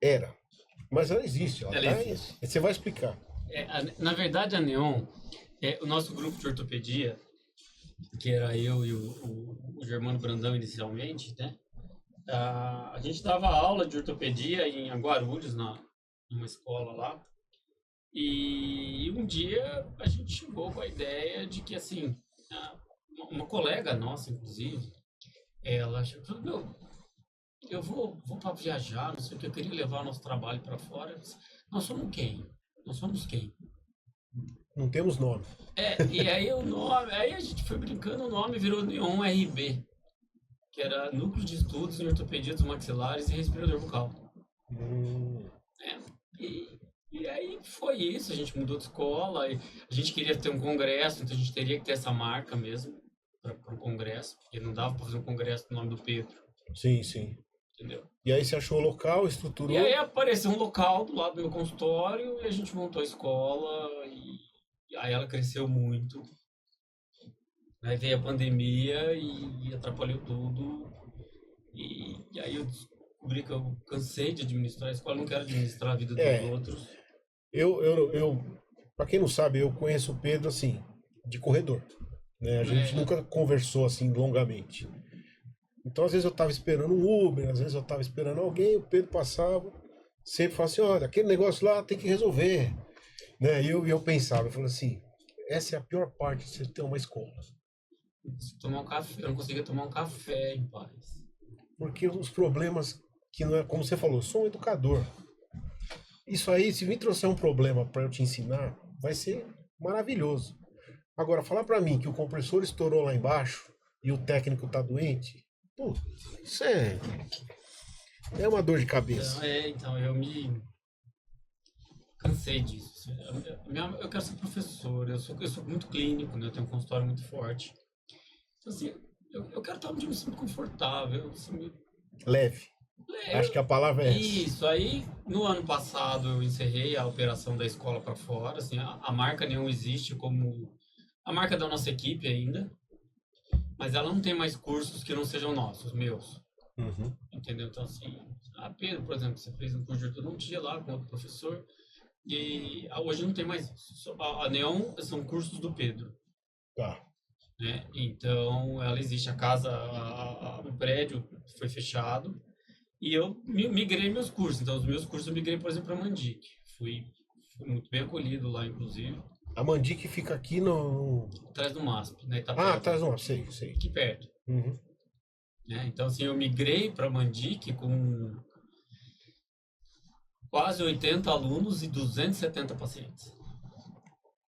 Era. Mas ela existe. Existe. Você vai explicar. Na verdade, a Neon, o nosso grupo de ortopedia, que era eu e o Germano Brandão inicialmente, né? A gente dava aula de ortopedia em Guarulhos, numa escola lá. E um dia a gente chegou com a ideia de que, assim, uma colega nossa, inclusive, ela falou, meu, eu vou para viajar, não sei o que, eu queria levar o nosso trabalho para fora. Nós somos quem? Nós somos quem? Não temos nome. E aí aí a gente foi brincando, o nome virou Neon RB, que era Núcleo de Estudos em Ortopedia dos Maxilares e Respirador Bucal. E aí foi isso, a gente mudou de escola, a gente queria ter um congresso, então a gente teria que ter essa marca mesmo para o congresso, porque não dava para fazer um congresso no nome do Pedro. Sim, sim. Entendeu? E aí você achou o local, estruturou? E aí apareceu um local do lado do meu consultório e a gente montou a escola e aí ela cresceu muito. Aí veio a pandemia e atrapalhou tudo. E aí eu descobri que eu cansei de administrar a escola, não quero administrar a vida dos outros. Para quem não sabe, eu conheço o Pedro assim, de corredor. Né? A gente nunca conversou assim longamente. Então, às vezes eu tava esperando um Uber, às vezes eu tava esperando alguém, o Pedro passava, sempre falava assim, olha, aquele negócio lá tem que resolver. Né? E eu pensava, eu falei assim, essa é a pior parte de você ter uma escola. Tomar um café, eu não conseguia tomar um café em paz. Porque os problemas, que não é, como você falou, eu sou um educador. Isso aí, se me trouxer um problema para eu te ensinar, vai ser maravilhoso. Agora, falar para mim que o compressor estourou lá embaixo e o técnico tá doente, isso é uma dor de cabeça. Então eu me cansei disso. Eu quero ser professor, eu sou muito clínico, né? Eu tenho um consultório muito forte. Então, assim, eu quero estar onde eu me sinto confortável. Assim, leve. Acho que a palavra é essa. Isso. Aí, no ano passado, eu encerrei a operação da escola para fora. Assim, a marca Neon existe como A marca da nossa equipe ainda, mas ela não tem mais cursos que não sejam nossos, meus. Uhum. Entendeu? Então, assim, a Pedro, por exemplo, você fez um curso de ortodontia lá com outro professor, e hoje não tem mais isso. A Neon são cursos do Pedro. Tá. Né? Então, ela existe, a casa, o prédio foi fechado, e eu migrei meus cursos. Então, os meus cursos eu migrei, por exemplo, para Mandic. Fui muito bem acolhido lá, inclusive. A Mandic fica aqui no... Atrás do MASP, né? Atrás do MASP, sei. Aqui perto. Uhum. Né? Então, assim, eu migrei para Mandic com quase 80 alunos e 270 pacientes.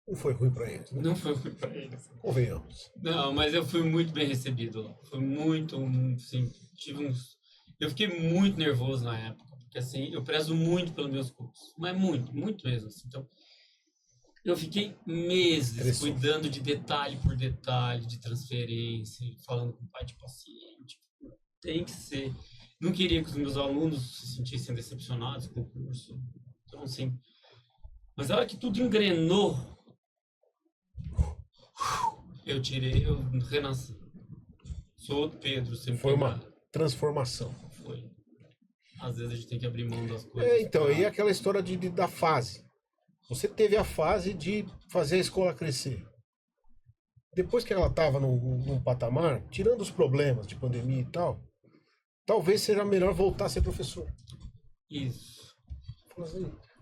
Não foi ruim para eles, né? Não foi ruim para eles. Convenhamos. Não, mas eu fui muito bem recebido lá. Foi muito, assim, eu fiquei muito nervoso na época, porque assim, eu prezo muito pelos meus cursos, mas muito, muito mesmo. Assim. Então, eu fiquei meses cuidando de detalhe por detalhe, de transferência, falando com o pai de paciente. Tem que ser. Não queria que os meus alunos se sentissem decepcionados com o curso. Então, assim, mas a hora que tudo engrenou, eu renasci. Sou outro Pedro. Foi uma transformação. Foi. Às vezes a gente tem que abrir mão das coisas. Então, e aquela história da fase. Você teve a fase de fazer a escola crescer. Depois que ela estava num patamar, tirando os problemas de pandemia e tal, talvez seja melhor voltar a ser professor. Isso.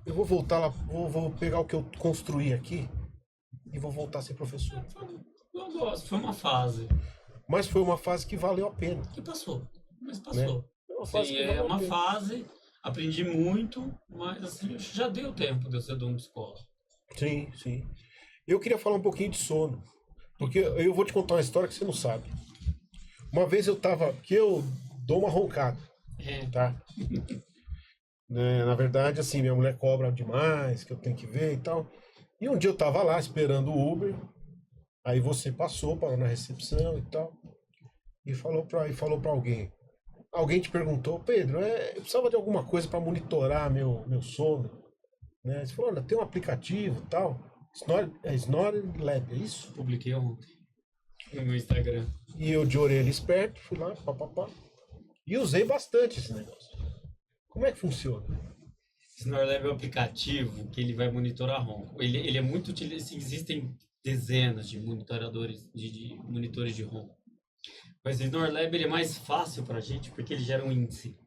Eu vou voltar lá, vou pegar o que eu construí aqui e vou voltar a ser professor. Eu gosto, foi uma fase. Mas foi uma fase que valeu a pena. Que passou, mas passou. Né? É uma fase, aprendi muito, mas assim, já deu tempo de eu ser dono de escola. Sim, sim. Eu queria falar um pouquinho de sono, porque eu vou te contar uma história que você não sabe. Uma vez que eu dou uma roncada, tá? Né, na verdade, assim, minha mulher cobra demais, que eu tenho que ver e tal. E um dia eu tava lá esperando o Uber, aí você passou, parou na recepção e tal, e falou pra alguém. Alguém te perguntou, Pedro, eu precisava de alguma coisa para monitorar meu sono. Né? Você falou, olha, tem um aplicativo e tal, Snore Lab, é isso? Publiquei ontem no meu Instagram. E eu de orelha esperto, fui lá, papapá, e usei bastante esse negócio. Como é que funciona? SnoreLab é um aplicativo que ele vai monitorar ronco. Ele é muito utilizado. Existem dezenas de monitoradores, de monitores de ronco. Mas o SnoreLab ele é mais fácil para a gente porque ele gera um índice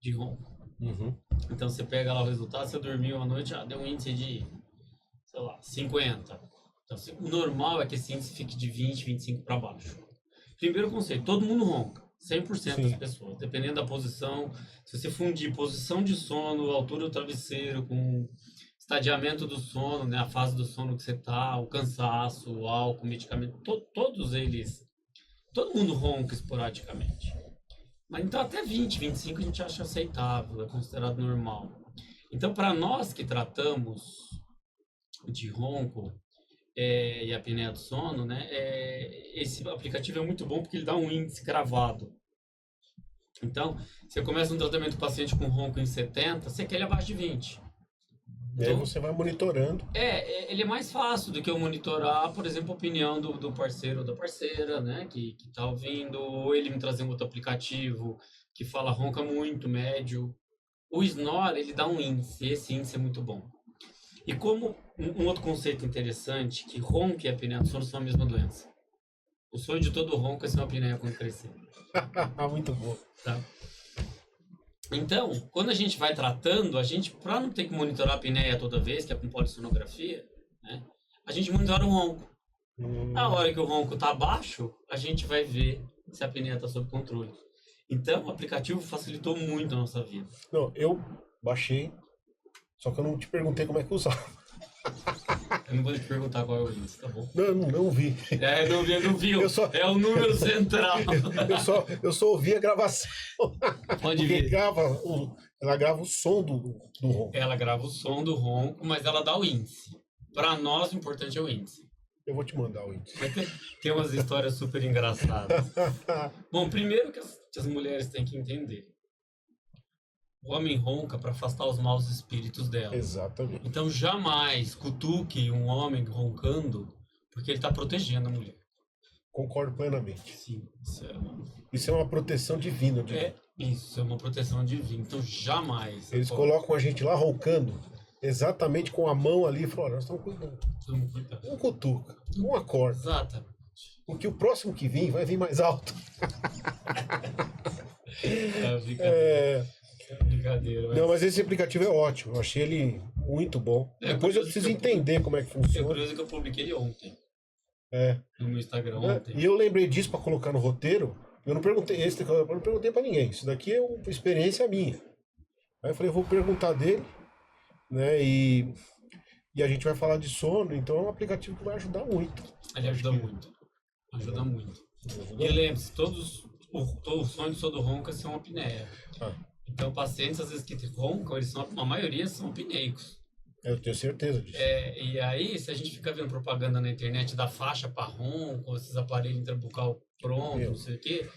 de ronco. Uhum. Então você pega lá o resultado, você dormiu à noite, deu um índice de, sei lá, 50. Então o normal é que esse índice fique de 20, 25 para baixo. Primeiro conceito, todo mundo ronca. 100% das pessoas, dependendo da posição. Se você fundir posição de sono, altura do travesseiro, com estadiamento do sono, né, a fase do sono que você tá, o cansaço, o álcool, o medicamento, todos eles, todo mundo ronca esporadicamente. Mas então até 20, 25 a gente acha aceitável, é considerado normal. Então para nós que tratamos de ronco e apneia do sono, né, esse aplicativo é muito bom porque ele dá um índice gravado. Então, você começa um tratamento do paciente com ronco em 70, você quer ele abaixo de 20. E aí você vai monitorando. Ele é mais fácil do que eu monitorar, por exemplo, a opinião do parceiro ou da parceira, né, que tá ouvindo, ou ele me trazer um outro aplicativo que fala ronca muito, médio. O Snore, ele dá um índice, esse índice é muito bom. E como um outro conceito interessante, que ronco e apneia do sono são a mesma doença. O sonho de todo ronco é ser uma apneia quando crescer. Muito bom. Tá? Então, quando a gente vai tratando, para não ter que monitorar a apneia toda vez, que é com polissonografia, né, a gente monitora o ronco. Na hora que o ronco está baixo, a gente vai ver se a apneia está sob controle. Então, o aplicativo facilitou muito a nossa vida. Não, eu baixei, só que eu não te perguntei como é que usava. Eu não vou te perguntar qual é o índice, tá bom? Não vi. Não viu. É o número central. Eu só ouvi a gravação. Pode ver. Ela grava o som do ronco. Ela grava o som do ronco, mas ela dá o índice. Para nós, o importante é o índice. Eu vou te mandar o índice. Mas tem umas histórias super engraçadas. Bom, primeiro que as mulheres têm que entender. O homem ronca para afastar os maus espíritos dela. Exatamente. Então jamais cutuque um homem roncando Porque ele tá protegendo a mulher. Concordo plenamente. Sim, isso é uma proteção divina. Isso é uma proteção divina. Então, jamais. Eles colocam a gente lá roncando, exatamente com a mão ali, e falam, nós estamos cuidando. Um cutuca, um acorda. Exatamente. Porque o próximo que vir vai vir mais alto. Brincadeira. Não, mas esse aplicativo é ótimo. Eu achei ele muito bom. Depois eu preciso entender como é que funciona. É curioso que eu publiquei ele ontem. No meu Instagram ontem. E eu lembrei disso para colocar no roteiro. Eu não perguntei para ninguém. Isso daqui é uma experiência minha. Aí eu falei, eu vou perguntar dele, né? E a gente vai falar de sono. Então é um aplicativo que vai ajudar muito. Ele ajuda muito. Ajuda muito. E lembre-se, o sonho de todo ronco é ser uma apneia. Então, pacientes, às vezes, que roncam, a maioria são apneicos. Eu tenho certeza disso. E aí, se a gente fica vendo propaganda na internet da faixa para ronco, esses aparelhos intrabucal pronto, não sei o quê,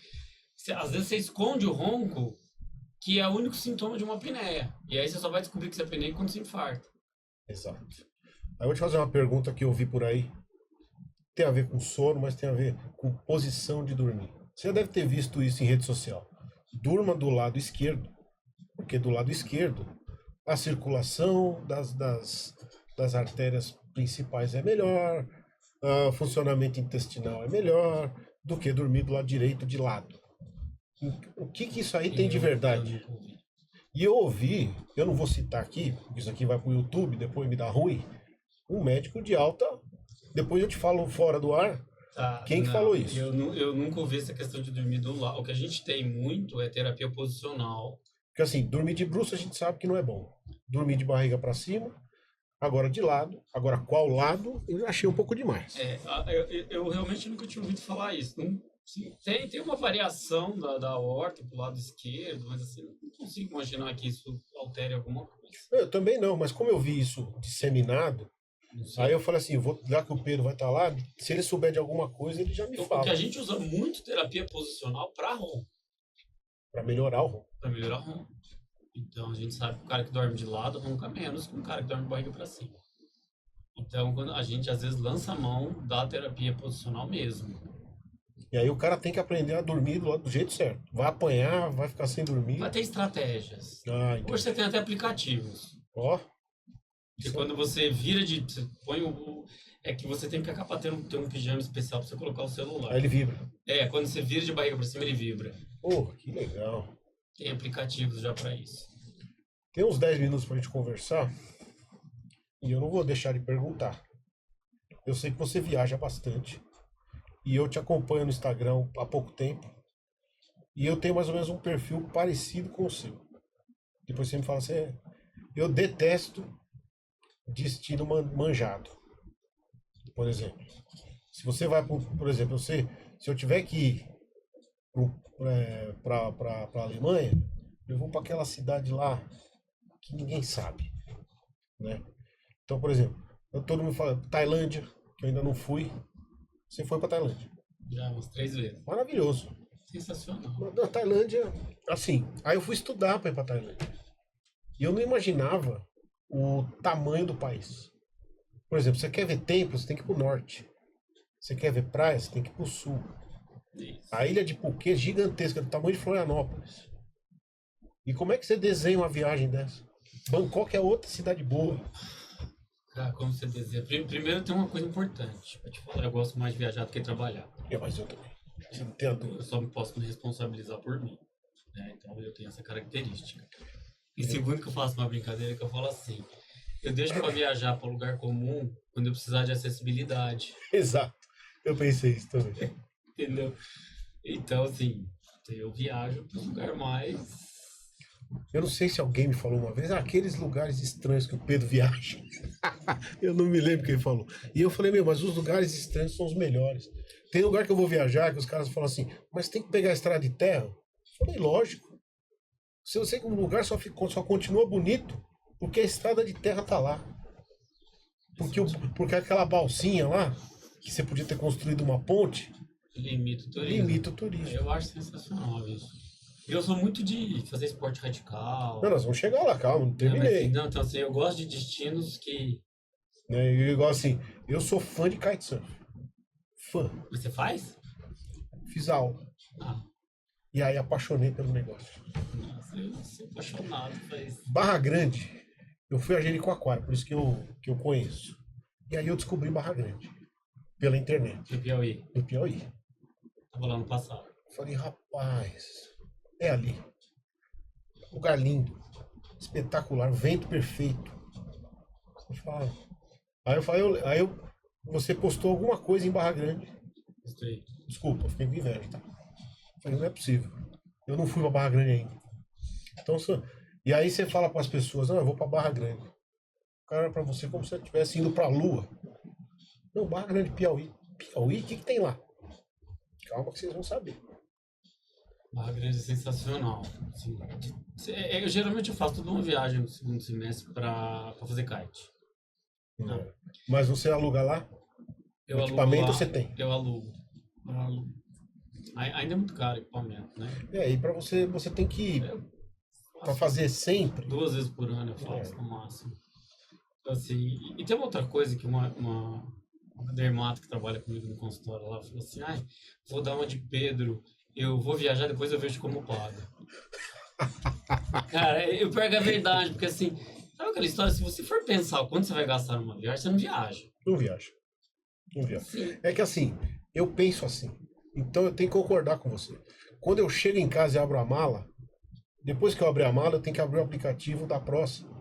às vezes você esconde o ronco, que é o único sintoma de uma apneia. E aí você só vai descobrir que você é apneico quando você infarta. Exato. Aí eu vou te fazer uma pergunta que eu vi por aí. Tem a ver com sono, mas tem a ver com posição de dormir. Você já deve ter visto isso em rede social. Durma do lado esquerdo, porque do lado esquerdo a circulação das artérias principais é melhor, o funcionamento intestinal é melhor do que dormir do lado direito de lado. O que isso aí tem de verdade? E eu ouvi, eu não vou citar aqui, porque isso aqui vai pro YouTube, depois me dá ruim, um médico de alta, depois eu te falo fora do ar, quem que falou isso? Eu nunca ouvi essa questão de dormir do lado. O que a gente tem muito é terapia posicional. Porque assim, dormir de bruços a gente sabe que não é bom. Dormir de barriga para cima, agora de lado, agora qual lado, eu já achei um pouco demais. Eu realmente nunca tinha ouvido falar isso. Não, sim, tem uma variação da aorta pro lado esquerdo, mas assim, não consigo imaginar que isso altere alguma coisa. Eu também não, mas como eu vi isso disseminado, aí eu falei assim, já que o Pedro vai estar lá, se ele souber de alguma coisa, ele já me fala. Porque a gente usa muito terapia posicional para ronco. Para melhorar o ronco. Para melhorar o ronco. Então a gente sabe que o cara que dorme de lado ronca menos que um cara que dorme de barriga para cima. Então quando a gente às vezes lança a mão da terapia posicional mesmo. E aí o cara tem que aprender a dormir do jeito certo. Vai apanhar, vai ficar sem dormir. Vai ter estratégias. Então. Hoje você tem até aplicativos. Porque quando você vira você põe é que você tem que acabar ter um pijama especial para você colocar o celular. Aí ele vibra. Quando você vira de barriga para cima, ele vibra. Que legal. Tem aplicativos já para isso. Tem uns 10 minutos pra gente conversar. E eu não vou deixar de perguntar. Eu sei que você viaja bastante. E eu te acompanho no Instagram há pouco tempo. E eu tenho mais ou menos um perfil parecido com o seu. Depois você me fala assim, eu detesto destino manjado. Por exemplo. Se você vai, por exemplo, se eu tiver que ir para a Alemanha, eu vou para aquela cidade lá que ninguém sabe, né? Então, por exemplo, todo mundo fala Tailândia, que eu ainda não fui. Você foi para Tailândia? Já, umas 3 vezes. Maravilhoso. Sensacional. Na Tailândia, assim, aí eu fui estudar para ir para Tailândia. E eu não imaginava o tamanho do país. Por exemplo, você quer ver templos, você tem que ir para o norte. Você quer ver praias, você tem que ir para o sul. Isso. A ilha de Phuket é gigantesca, do tamanho de Florianópolis. E como é que você desenha uma viagem dessa? Bangkok é outra cidade boa. Cara, como você desenha? Primeiro tem uma coisa importante. Pra te falar, eu gosto mais de viajar do que trabalhar. Mas eu também. Você não tem a dúvida. Eu só me posso me responsabilizar por mim. Né? Então eu tenho essa característica. E segundo que eu faço uma brincadeira, que eu falo assim, eu deixo para viajar para um lugar comum quando eu precisar de acessibilidade. Exato. Eu pensei isso também. Entendeu? Então, assim, eu viajo para um lugar mais... Eu não sei se alguém me falou uma vez, aqueles lugares estranhos que o Pedro viaja. Eu não me lembro quem falou. E eu falei, mas os lugares estranhos são os melhores. Tem lugar que eu vou viajar que os caras falam assim, mas tem que pegar a estrada de terra? Eu falei, lógico. Se eu sei que um lugar só continua bonito porque a estrada de terra tá lá. Porque aquela balsinha lá, que você podia ter construído uma ponte, limita o turismo. Eu acho sensacional isso. Eu sou muito de fazer esporte radical. Não, nós vamos chegar lá, calma, não terminei. Então assim, eu gosto de destinos que... Igual assim, eu sou fã de kitesurf. fã. Você faz? Fiz aula. Ah, E aí apaixonei pelo negócio. nossa, eu sou apaixonado. Barra Grande, eu fui a Jericoacoara, por isso que eu conheço. E aí eu descobri Barra Grande, pela internet, No Piauí. no Piauí. Tava lá no passado. Falei, rapaz, é ali. Lugar lindo, espetacular, vento perfeito. Eu falo, você postou alguma coisa em Barra Grande. Gostei. Desculpa, fiquei com inveja, tá? Falei, não é possível. Eu não fui pra Barra Grande ainda. Então, e aí você fala para as pessoas, não, eu vou pra Barra Grande. O cara olha pra você como se você estivesse indo pra Lua. Não, Barra Grande, Piauí. Piauí, o que tem lá? Calma que vocês vão saber. Barra Grande é sensacional. Assim, geralmente eu faço toda uma viagem no segundo semestre pra fazer kite. Não. Mas você aluga lá? Eu O equipamento alugo lá, você tem? Eu alugo. Ainda é muito caro o equipamento, né? E para você tem que para fazer sempre. 2 vezes por ano eu faço, no máximo. Então, assim, e tem uma outra coisa que uma dermato que trabalha comigo no consultório lá falou assim, vou dar uma de Pedro, eu vou viajar, depois eu vejo como paga. Cara, eu pego a verdade, porque assim, sabe aquela história, se você for pensar o quanto você vai gastar numa viagem, você não viaja. Não viaja. Não viaja. Sim. É que assim, eu penso assim, então eu tenho que concordar com você. Quando eu chego em casa e abro a mala, depois que eu abrir a mala, eu tenho que abrir o aplicativo da próxima.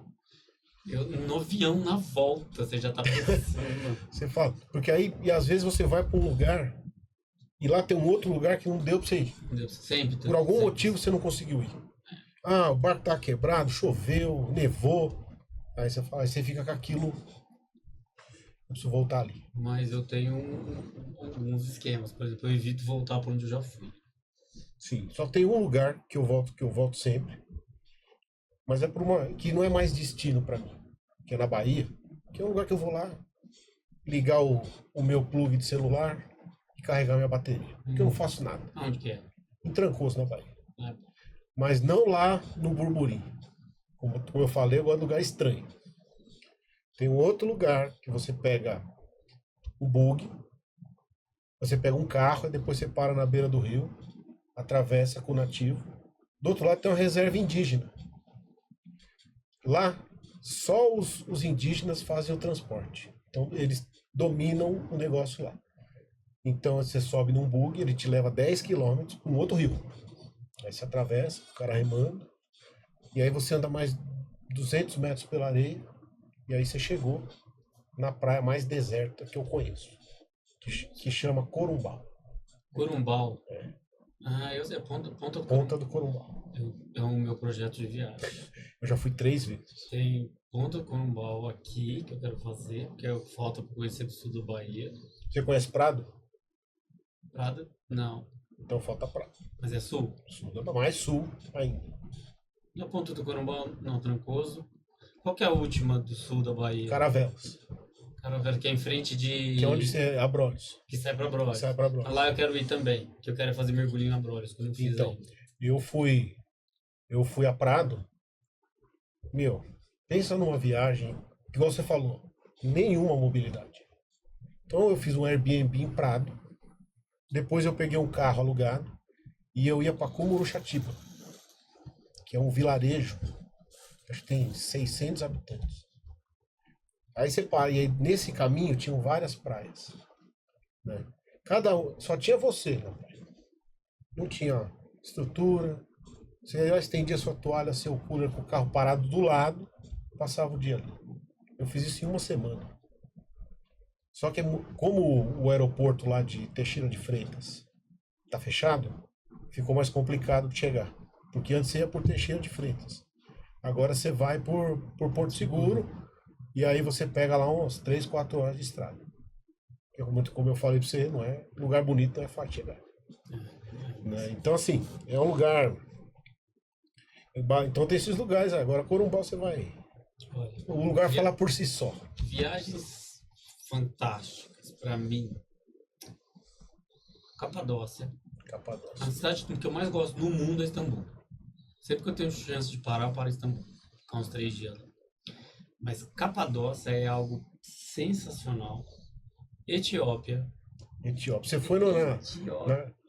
No avião, na volta, você já tá pensando. Você fala, porque aí, e às vezes você vai para um lugar, e lá tem um outro lugar que não deu para você ir. Sempre. Por algum sempre. motivo você não conseguiu ir. Ah, o barco tá quebrado, choveu, nevou. Aí você fala, aí você fica com aquilo. Eu preciso voltar ali. Mas eu tenho alguns esquemas. Por exemplo, eu evito voltar para onde eu já fui. Sim, só tem um lugar que eu volto sempre. Mas é por que não é mais destino para mim, que é na Bahia, que é um lugar que eu vou lá ligar o meu plug de celular e carregar minha bateria. Porque eu não faço nada. Onde que é? Em Trancoso, na Bahia. É. Mas não lá no Burburim. Como eu falei, eu gosto de lugar estranho. Tem um outro lugar que você pega o bug, você pega um carro e depois você para na beira do rio, atravessa com o nativo. Do outro lado tem uma reserva indígena. Lá, só os indígenas fazem o transporte. Então, eles dominam o negócio lá. Então, você sobe num bug, ele te leva 10 quilômetros para um outro rio. Aí você atravessa, o cara remando, e aí você anda mais 200 metros pela areia, e aí você chegou na praia mais deserta que eu conheço, que chama Corumbau. Corumbau? É. Eu sei, Ponta do Corumbau. É o meu projeto de viagem. Eu já fui 3 vezes. Tem Ponta do Corumbau aqui, que eu quero fazer, que falta para conhecer do sul da Bahia. Você conhece Prado? Prada? Não. Então falta Prado. Mas é sul? Sul, mais sul ainda. E a Ponta do Corumbau, não, Trancoso. Qual que é a última do sul da Bahia? Caravelas. Caravelas, que é em frente de... Que é onde você é Abrolhos. Que sai pra Abrolhos. Sai pra Abrolhos. Lá eu quero ir também, que eu quero fazer mergulhinho em Abrolhos, que eu não fiz Então, ainda. eu fui a Prado. Meu, pensa numa viagem, igual você falou, nenhuma mobilidade. Então eu fiz um Airbnb em Prado. Depois eu peguei um carro alugado e eu ia para Cumuruxatiba, que é um vilarejo, acho que tem 600 habitantes. Aí você para, e aí nesse caminho tinham várias praias, né? Só tinha você na praia. Não tinha estrutura. Você já estendia sua toalha, seu cooler com o carro parado do lado, passava o dia ali. Eu fiz isso em uma semana. Só que como o aeroporto lá de Teixeira de Freitas tá fechado, ficou mais complicado de chegar. Porque antes você ia por Teixeira de Freitas. Agora você vai por Porto Seguro e aí você pega lá umas 3, 4 horas de estrada. Como eu falei pra você, não é lugar bonito, não é fácil chegar. Né? Então assim, é um lugar... Então tem esses lugares. Agora Corumbau você vai... O lugar fala por si só. Viagens fantásticas pra mim. Capadócia. A cidade que eu mais gosto no mundo é Istambul. Sempre que eu tenho chance de parar, eu paro em Istambul. Ficar uns 3 dias lá. Mas Capadócia é algo sensacional. Etiópia, Etiópia. Você foi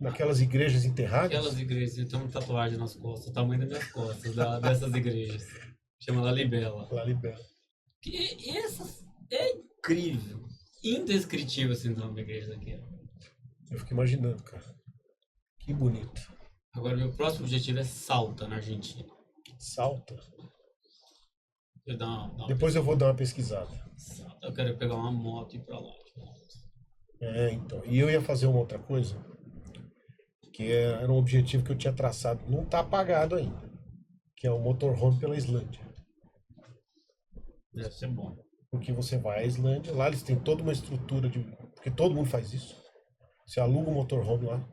naquelas igrejas enterradas? Aquelas igrejas, eu tenho uma tatuagem nas costas, o tamanho das minhas costas, dessas igrejas. Chama Lalibela. Lalibela. E essas é incrível, indescritível assim, o nome da igreja daqui. Eu fico imaginando, cara. Que bonito. Agora, meu próximo objetivo é Salta, na Argentina. Salta? Depois eu vou dar uma pesquisada. Salta, eu quero pegar uma moto e ir pra lá. Então. E eu ia fazer uma outra coisa, que era um objetivo que eu tinha traçado. Não tá apagado ainda. Que é o motorhome pela Islândia. Deve ser bom. Porque você vai à Islândia, lá eles têm toda uma estrutura de... Porque todo mundo faz isso. Você aluga um motorhome lá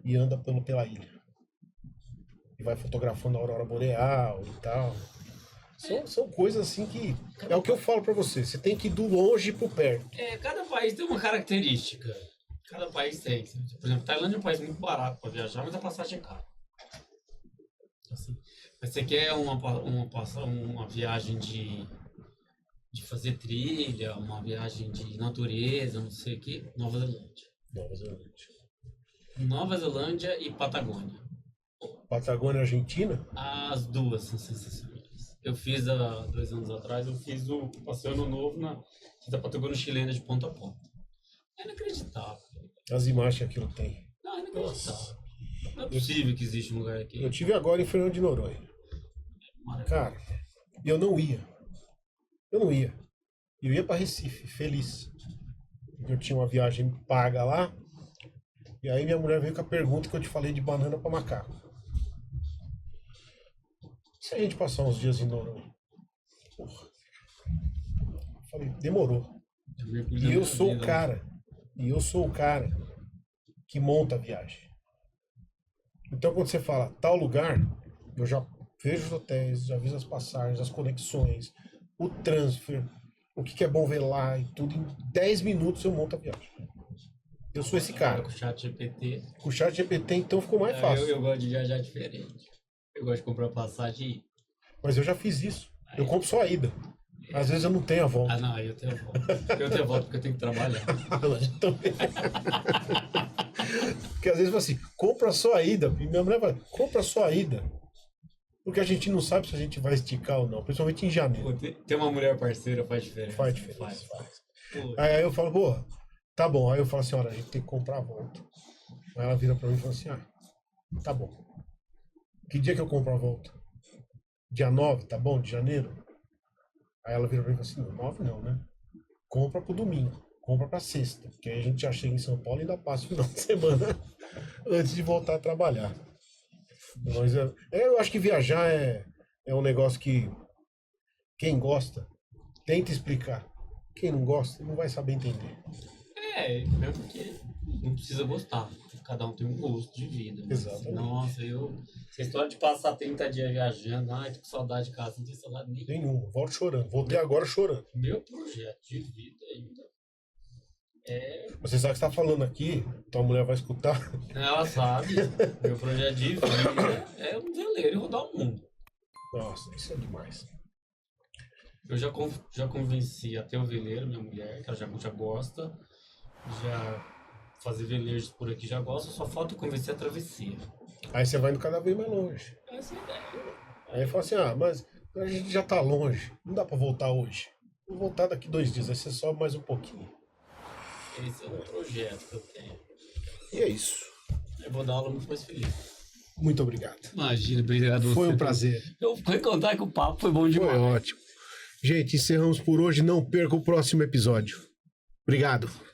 e anda pela ilha. E vai fotografando a aurora boreal e tal. São coisas assim que... É o que eu falo pra você. Você tem que ir do longe pro perto. Cada país tem uma característica. Cada país tem. Por exemplo, Tailândia é um país muito barato pra viajar, mas a passagem é cara. Assim. Mas você quer uma viagem de fazer trilha, uma viagem de natureza, não sei o que, Nova Zelândia. Nova Zelândia e Patagônia. Patagônia, Argentina? As duas são sensacionais. Eu fiz há 2 anos atrás, eu fiz o passeio Ano Novo da Patagônia chilena de ponta a ponta. É inacreditável. As imagens que aquilo tem. Não, é inacreditável. Não é possível que exista um lugar aqui. Eu tive agora em Fernando de Noronha. Cara, eu não ia. Eu ia pra Recife, feliz. Eu tinha uma viagem paga lá. E aí minha mulher veio com a pergunta que eu te falei de banana pra macaco. Se a gente passar uns dias em Noronha? Porra. Eu falei, demorou. E eu sou o cara que monta a viagem. Então quando você fala tal lugar, eu já vejo os hotéis, já vejo as passagens, as conexões, o transfer, o que é bom ver lá e tudo. Em 10 minutos eu monto a viagem. Eu sou esse cara. Com o ChatGPT. Com o ChatGPT então ficou mais fácil. Eu gosto de viajar diferente. Eu gosto de comprar passagem e ir. Mas eu já fiz isso. Eu compro só a ida. Às vezes eu não tenho a volta. Ah, não, eu tenho a volta. Eu tenho a volta porque eu tenho que trabalhar. Porque às vezes eu falo assim, compra só a ida. E minha mulher fala, compra só a ida. Porque a gente não sabe se a gente vai esticar ou não, principalmente em janeiro. Ter uma mulher parceira faz diferença. Faz diferença. Aí eu falo, pô, tá bom. Aí eu falo assim, olha, a gente tem que comprar a volta. Aí ela vira pra mim e fala assim, tá bom. Que dia que eu compro a volta? Dia 9, tá bom? De janeiro? Aí ela vira pra mim e fala assim, 9 não, né? Compra pro domingo. Compra pra sexta. Que aí a gente já chega em São Paulo e ainda passa o final de semana antes de voltar a trabalhar. Mas eu acho que viajar é um negócio que quem gosta tenta explicar. Quem não gosta não vai saber entender. Mesmo porque não precisa gostar. Cada um tem um gosto de vida. Exatamente. Nossa, essa história de passar 30 dias viajando, tô com saudade de casa, não tenho saudade nenhuma. Volto chorando. Voltei agora chorando. Meu projeto de vida ainda Você sabe que você tá falando aqui, tua mulher vai escutar. Ela sabe. Meu projeto de vida é um veleiro e rodar o mundo. Nossa, isso é demais. Eu já convenci até o veleiro, minha mulher, que ela já gosta. Já fazer veleiros por aqui já gosta, só falta eu convencer a travessia. Aí você vai indo cada vez mais longe. Essa é a ideia. Aí fala assim, mas a gente já tá longe, não dá pra voltar hoje. Vou voltar daqui 2 dias, aí você sobe mais um pouquinho. Esse é um projeto que eu tenho. E é isso. Eu vou dar aula muito mais feliz. Muito obrigado. Imagina, obrigado. Foi um prazer. Eu vou contar que o papo foi bom demais. Foi ótimo. Gente, encerramos por hoje. Não perca o próximo episódio. Obrigado.